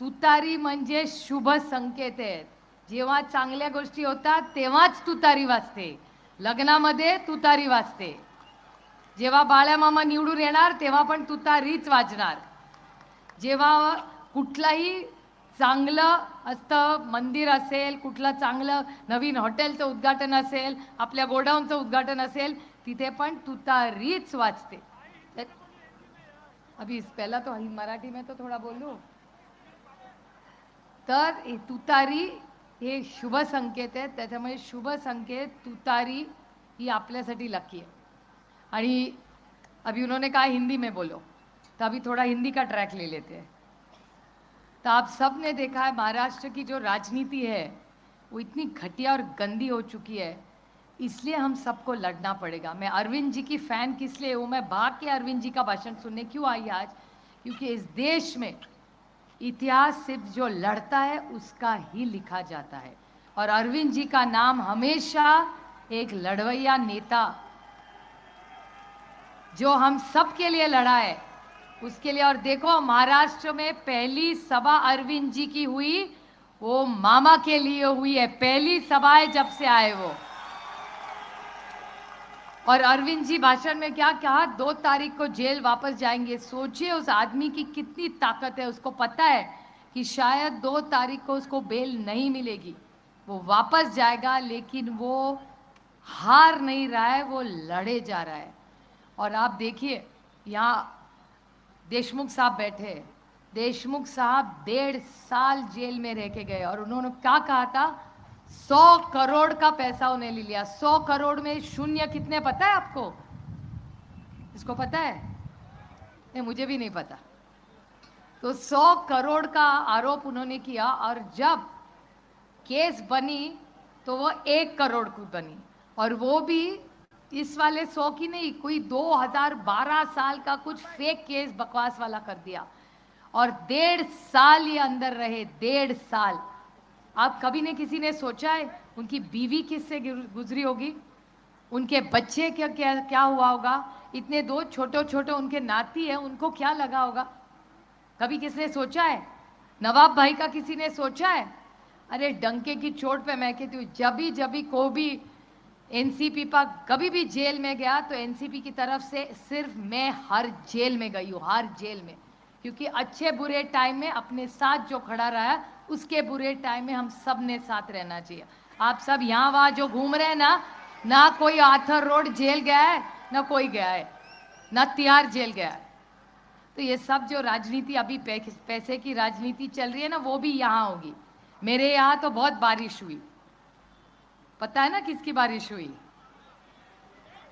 Speaker 11: तुतारी म्हणजे शुभ संकेत आहेत. जेव्हा चांगल्या गोष्टी होतात तेव्हाच तुतारी वाजते. लग्नामध्ये तुतारी वाजते. जेव्हा बाळ्या मामा निवडून येणार तेव्हा पण तुतारीच वाजणार. जेव्हा कुठलाही चांगलं असतं, मंदिर असेल, कुठलं चांगलं नवीन हॉटेलचं उद्घाटन असेल, आपल्या गोडाऊनचं उद्घाटन असेल, तिथे पण तुतारीच वाजते. अभी पहला तो मराठी में तो थोड़ा बोलू. तर तुतारी हे शुभ संकेत आहे. त्याच्यामुळे शुभ संकेत तुतारी ही आपल्यासाठी लकी है. आणि अभी उन्होंने कहा हिंदी में बोलो, तो अभी थोड़ा हिंदी का ट्रैक ले लेते हैं. तो आप सब ने देखा है महाराष्ट्र की जो राजनीति है वो इतनी घटिया और गंदी हो चुकी है. इसलिए हम सबको लड़ना पड़ेगा. मैं अरविंद जी की फ़ैन किस लिए हूँ? मैं भाग के अरविंद जी का भाषण सुनने क्यों आई आज? क्योंकि इस देश में इतिहास सिर्फ जो लड़ता है उसका ही लिखा जाता है. और अरविंद जी का नाम हमेशा एक लड़वैया नेता जो हम सब के लिए लड़ा है उसके लिए. और देखो महाराष्ट्र में पहली सभा अरविंद जी की हुई वो मामा के लिए हुई है. पहली सभा है जब से आए वो. और अरविंद जी भाषण में क्या कहा? 2 तारीख को जेल वापस जाएंगे. सोचिए उस आदमी की कितनी ताकत है. उसको पता है कि शायद 2 तारीख को उसको बेल नहीं मिलेगी, वो वापस जाएगा, लेकिन वो हार नहीं रहा है, वो लड़े जा रहा है. और आप देखिए यहाँ देशमुख साहब बैठे. देशमुख साहब 1.5 साल जेल में रह के गए और उन्होंने क्या कहा था? 100 करोड़ का पैसा उन्हें ले लिया. 100 करोड़ में शून्य कितने पता है आपको? इसको पता है? नहीं, मुझे भी नहीं पता. तो 100 करोड़ का आरोप उन्होंने किया और जब केस बनी तो वो 1 करोड़ की बनी. और वो भी इस वाले 100 की नहीं, कोई 2012 साल का कुछ फेक केस बकवास वाला कर दिया. और 1.5 साल ये अंदर रहे. 1.5 साल. आप कभी ने किसी ने सोचा है उनकी बीवी किससे गुजरी होगी? उनके बच्चे क्या क्या क्या हुआ होगा? इतने दो छोटे छोटे उनके नाती है, उनको क्या लगा होगा? कभी किसने सोचा है? नवाब भाई का किसी ने सोचा है? अरे डंके की चोट पे मैं कहती हूँ, जब भी को भी एनसीपी पर कभी भी जेल में गया तो एनसीपी की तरफ से सिर्फ मैं हर जेल में गई हूँ, हर जेल में, क्योंकि अच्छे बुरे टाइम में अपने साथ जो खड़ा रहा उसके बुरे टाइम में हम सब ने साथ रहना चाहिए। आप सब यहाँ वहाँ जो घूम रहे हैं ना कोई आर्थर रोड जेल गया है, ना कोई गया है, ना तिहाड़ जेल गया है। तो ये सब जो राजनीति अभी पैसे की राजनीति चल रही है ना, वो भी यहाँ होगी। मेरे यहाँ तो बहुत बारिश हुई, पता है ना किसकी बारिश हुई?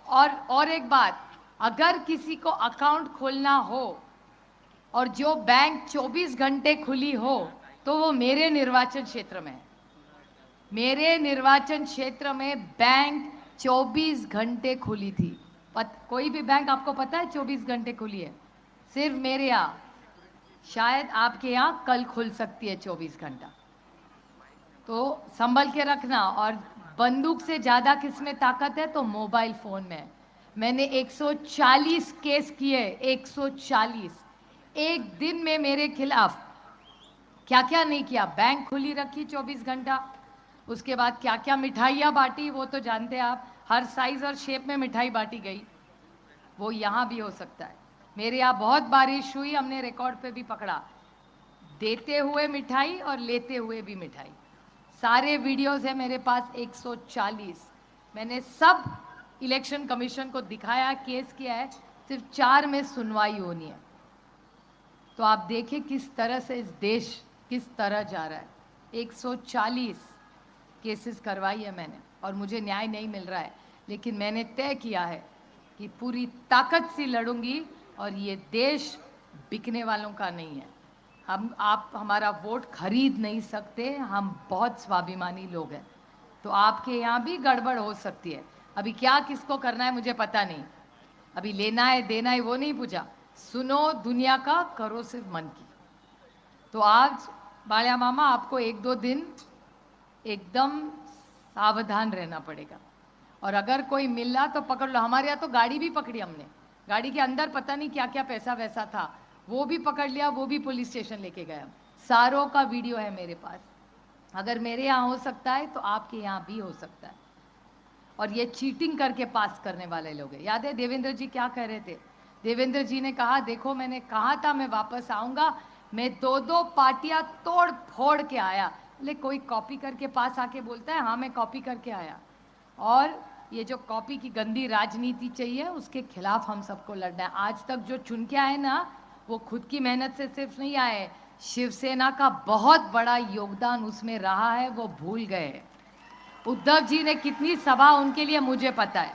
Speaker 11: और एक बात, अगर किसी को अकाउंट खोलना हो और जो बैंक 24 घंटे खुली हो तो वो मेरे निर्वाचन क्षेत्र में है। मेरे निर्वाचन क्षेत्र में बैंक 24 घंटे खुली थी। कोई भी बैंक आपको पता है 24 घंटे खुली है? सिर्फ मेरे यहाँ, शायद आपके यहाँ कल खुल सकती है 24 घंटा। तो संभल के रखना। और बंदूक से ज़्यादा किस में ताकत है? तो मोबाइल फ़ोन में। मैंने 140 केस किए, 140 एक दिन में मेरे खिलाफ। क्या क्या नहीं किया? बैंक खुली रखी 24 घंटा, उसके बाद क्या क्या मिठाइयाँ बांटी वो तो जानते हैं आप, हर साइज और शेप में मिठाई बांटी गई। वो यहाँ भी हो सकता है। मेरे यहाँ बहुत बारिश हुई, हमने रिकॉर्ड पे भी पकड़ा, देते हुए मिठाई और लेते हुए भी मिठाई। सारे वीडियोस है मेरे पास 140। मैंने सब इलेक्शन कमीशन को दिखाया, केस किया है, सिर्फ 4 में सुनवाई होनी है। तो आप देखिए किस तरह से इस देश किस तरह जा रहा है। 140 केसेस करवाई है मैंने और मुझे न्याय नहीं मिल रहा है, लेकिन मैंने तय किया है कि पूरी ताकत से लड़ूंगी और ये देश बिकने वालों का नहीं है। आप हमारा वोट खरीद नहीं सकते, हम बहुत स्वाभिमानी लोग हैं। तो आपके यहाँ भी गड़बड़ हो सकती है। अभी क्या किसको करना है मुझे पता नहीं, अभी लेना है देना है वो नहीं पूछा। सुनो दुनिया का, करो सिर्फ मन की। तो आज बालिया मामा आपको 1-2 दिन एकदम सावधान रहना पड़ेगा, और अगर कोई मिला तो पकड़ लो। हमारे यहाँ तो गाड़ी भी पकड़ी हमने, गाड़ी के अंदर पता नहीं क्या क्या पैसा वैसा था, वो भी पकड़ लिया, वो भी पुलिस स्टेशन लेके गया। सारों का वीडियो है मेरे पास। अगर मेरे यहाँ हो सकता है तो आपके यहाँ भी हो सकता है। और ये चीटिंग करके पास करने वाले लोग हैं। याद है देवेंद्र जी क्या कह रहे थे? देवेंद्र जी ने कहा, देखो मैंने कहा था मैं वापस आऊँगा, मैं 2-2 पार्टियाँ तोड़ फोड़ के आया। ले कोई कॉपी करके पास आके बोलता है हाँ मैं कॉपी करके आया। और ये जो कॉपी की गंदी राजनीति चाहिए उसके खिलाफ हम सबको लड़ना है। आज तक जो चुन के आए ना, वो खुद की मेहनत से सिर्फ नहीं आए, शिवसेना का बहुत बड़ा योगदान उसमें रहा है, वो भूल गए। उद्धव जी ने कितनी सभा उनके लिए मुझे पता है।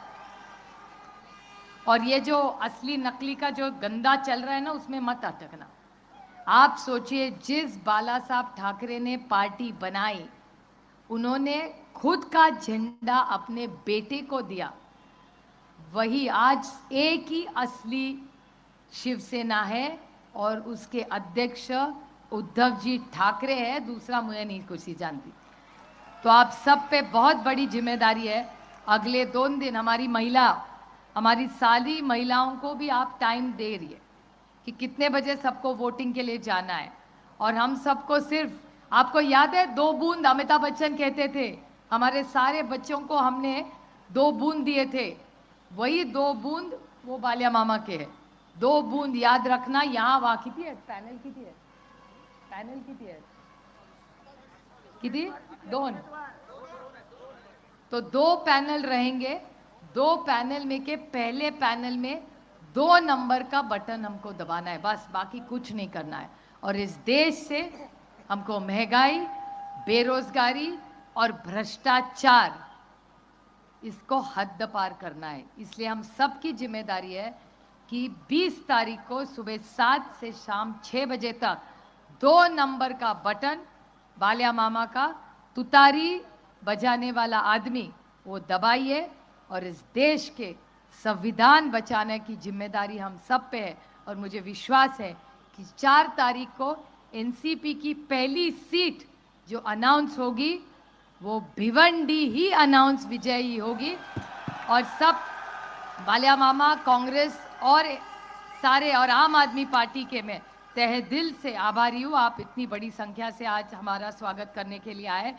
Speaker 11: और ये जो असली नकली का जो गंदा चल रहा है ना, उसमें मत अटकना। आप सोचिए, जिस बाला साहब ठाकरे ने पार्टी बनाई, उन्होंने खुद का झंडा अपने बेटे को दिया। वही आज एक ही असली शिवसेना है और उसके अध्यक्ष उद्धव जी ठाकरे है, दूसरा मुझे नहीं कुछ ही जानती। तो आप सब पे बहुत बड़ी जिम्मेदारी है। अगले 2 दिन हमारी सारी महिलाओं को भी आप टाइम दे रही है कि कितने बजे सबको वोटिंग के लिए जाना है। और हम सबको सिर्फ, आपको याद है 2 बूंद अमिताभ बच्चन कहते थे, हमारे सारे बच्चों को हमने 2 बूंद दिए थे, वही 2 बूंद वो बालिया मामा के है। 2 बूंद याद रखना। यहाँ वहाँ किती है पैनल, किती है पैनल, किती है किती 2। तो 2 पैनल रहेंगे। 2 पैनल में के पहले पैनल में 2 नंबर का बटन हमको दबाना है, बस, बाकी कुछ नहीं करना है। और इस देश से हमको महंगाई, बेरोजगारी और भ्रष्टाचार, इसको हद पार करना है। इसलिए हम सबकी जिम्मेदारी है कि 20 तारीख को सुबह 7 से शाम 6 बजे तक 2 नंबर का बटन, बालिया मामा का तुतारी बजाने वाला आदमी, वो दबाइए। और इस देश के संविधान बचाने की जिम्मेदारी हम सब पे है। और मुझे विश्वास है कि 4 तारीख को एनसीपी की पहली सीट जो अनाउंस होगी वो भिवंडी ही अनाउंस विजयी होगी। और बालिया मामा, कांग्रेस और सारे और आम आदमी पार्टी के मैं तहे दिल से आभारी हूँ। आप इतनी बड़ी संख्या से आज हमारा स्वागत करने के लिए आए।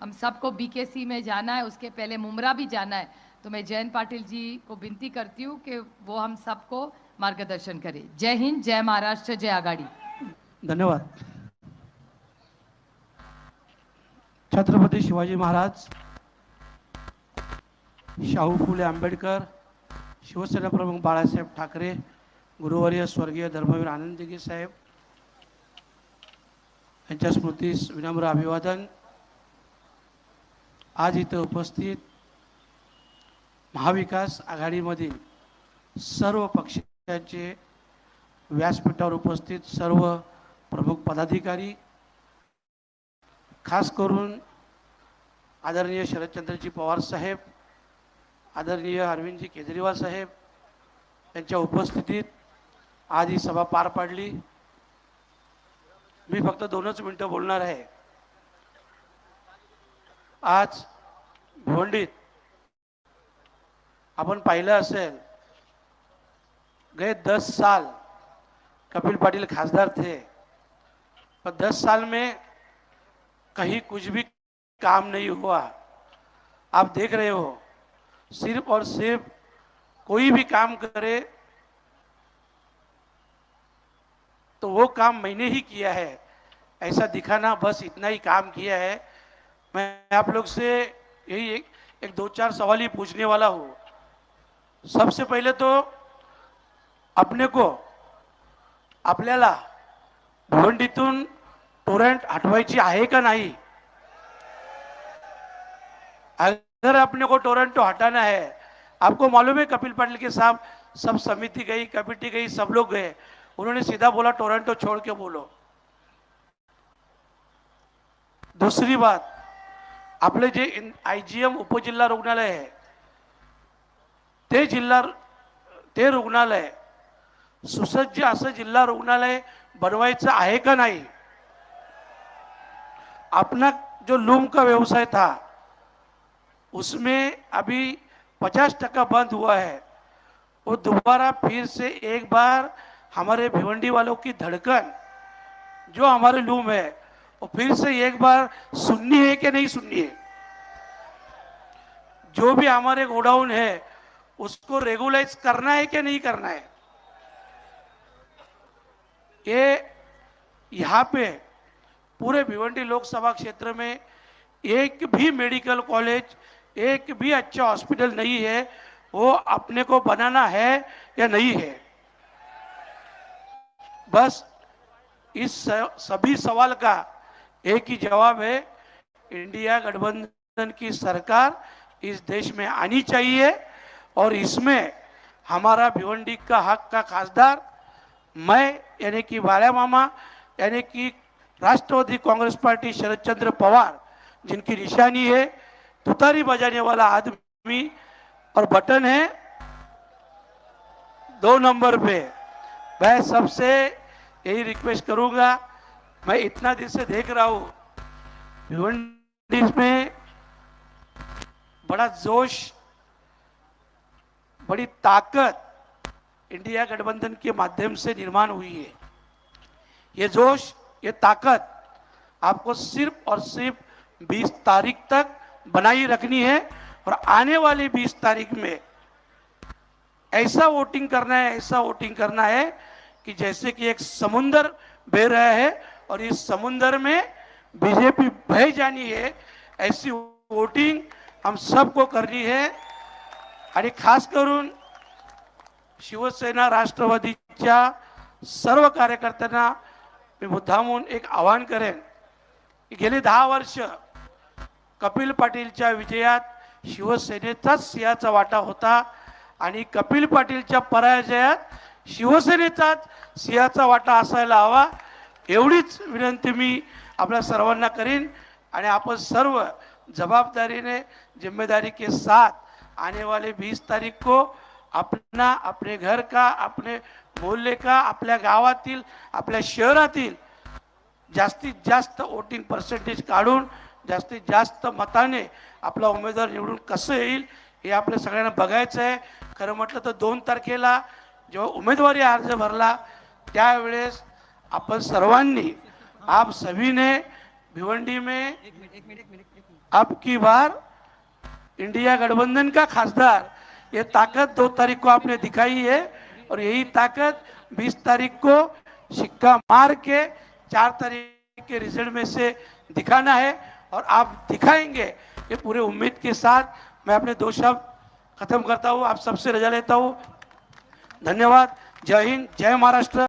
Speaker 11: हम सबको बीकेसी में जाना है, उसके पहले मुमरा भी जाना है, तो मैं जयंत पाटिल जी को विनती करती हूँ कि वो हम सबको मार्गदर्शन करें। जय हिंद, जय महाराष्ट्र, जय आघाड़ी।
Speaker 6: धन्यवाद। छत्रपती शिवाजी महाराज, शाहू फुले आंबेडकर, शिवसेना प्रमुख बाळासाहेब ठाकरे, गुरुवर्य स्वर्गीय धर्मवीर आनंदगी साहेब यांच्या स्मृतीस विनम्र अभिवादन। आज इथं उपस्थित महाविकास आघाडीमधील सर्व पक्षाचे, व्यासपीठावर उपस्थित सर्व प्रमुख पदाधिकारी, खास करून आदरणीय शरदचंद्रजी पवार साहेब, आदरणीय अरविंदजी केजरीवाल साहेब यांच्या उपस्थितीत आज ही सभा पार पाडली। मी फक्त 2च मिनिटं बोलणार आहे। आज भिवंडीत आपण पाहिलं असेल, गए 10 साल कपिल पाटिल खासदार थे, पर 10 साल में कहीं कुछ भी काम नहीं हुआ। आप देख रहे हो, सिर्फ और सिर्फ कोई भी काम करे तो वो काम मैंने ही किया है ऐसा दिखाना, बस इतना ही काम किया है। मैं आप लोग से यही एक 2-4 सवाल ही पूछने वाला हूँ। सबसे पहले तो अपने को, आपल्याला भिवंडीतून टोरेंट हटवायची आहे का नहीं? अगर अपने को टोरंटो हटाना है, आपको मालूम है कपिल पाटिल के साथ सब समिति गई, कमेटी गई, सब लोग गए, उन्होंने सीधा बोला टोरंटो छोड़ के बोलो। दूसरी बात, आपले जे IGM उपजिल्हा रुग्णालय है, ते रुग्णालय सुसज्ज असं जिल्हा रुग्णालय बनवायचं आहे का नाही? अपना जो लूम का व्यवसाय था उसमें अभी 50% बंद हुआ है, वो दोबारा फिर से एक बार हमारे भिवंडी वालों की धड़कन जो हमारे लूम है वो फिर से एक बार सुननी है कि नहीं सुननी है? जो भी हमारे गोडाउन है उसको रेगुलाइज करना है कि नहीं करना है? ये यहाँ पे पूरे भिवंडी लोकसभा क्षेत्र में एक भी मेडिकल कॉलेज, एक भी अच्छा हॉस्पिटल नहीं है, वो अपने को बनाना है या नहीं है? बस इस सभी सवाल का एक ही जवाब है, इंडिया गठबंधन की सरकार इस देश में आनी चाहिए और इसमें हमारा भिवंडी का हक का खासदार मैं यानी कि बालिया मामा यानी कि राष्ट्रवादी कांग्रेस पार्टी शरदचंद्र पवार, जिनकी निशानी है तुतारी बजाने वाला आदमी और बटन है 2 नंबर पे, मैं सबसे यही रिक्वेस्ट करूंगा। मैं इतना दिन से देख रहा हूँ भिवंडी में बड़ा जोश, बड़ी ताकत इंडिया गठबंधन के माध्यम से निर्माण हुई है। ये जोश, ये ताकत आपको सिर्फ और सिर्फ 20 तारीख तक बनाई रखनी है और आने वाली 20 तारीख में ऐसा वोटिंग करना है, ऐसा वोटिंग करना है कि जैसे कि एक समुंदर बह रहा है और इस समुंदर में बीजेपी बह जानी है, ऐसी वोटिंग हम सबको करनी है। आणि खास करून शिवसेना राष्ट्रवादीच्या सर्व कार्यकर्त्यांना मी मुद्दामून एक आवाहन करेन की गेली 10 वर्ष कपिल पाटीलच्या विजयात शिवसेनेचाच सिंहाचा वाटा होता आणि कपिल पाटीलच्या पराजयात शिवसेनेचाच सिंहाचा वाटा असायला हवा, एवढीच विनंती मी आपल्या सर्वांना करीन। आणि आपण सर्व जवाबदारीने, जिम्मेदारी के साथ आने वाले 20 तारीख को अपना, अपने घर का, अपने मोहल्ले का, आपल्या गावातील, आपल्या शहरातील जास्तीत जास्त वोटिंग पर्सेंटेज काढून जास्तीत जास्त मताने आपला उमेदवार निवडून कसं येईल हे आपल्या सगळ्यांना बघायचं आहे. खरं म्हटलं तर 2 तारखेला जेव्हा उमेदवारी अर्ज भरला त्यावेळेस आपण सर्वांनी, आप सभी ने भिवंडी में अब की बार इंडिया गठबंधन का खासदार, ये ताकत 2 तारीख को आपने दिखाई है और यही ताकत 20 तारीख को सिक्का मार के 4 तारीख के रिजल्ट में से दिखाना है और आप दिखाएंगे। ये पूरे उम्मीद के साथ मैं अपने 2 शब्द खत्म करता हूँ, आप सबसे रजा लेता हूँ। धन्यवाद। जय हिंद, जय महाराष्ट्र।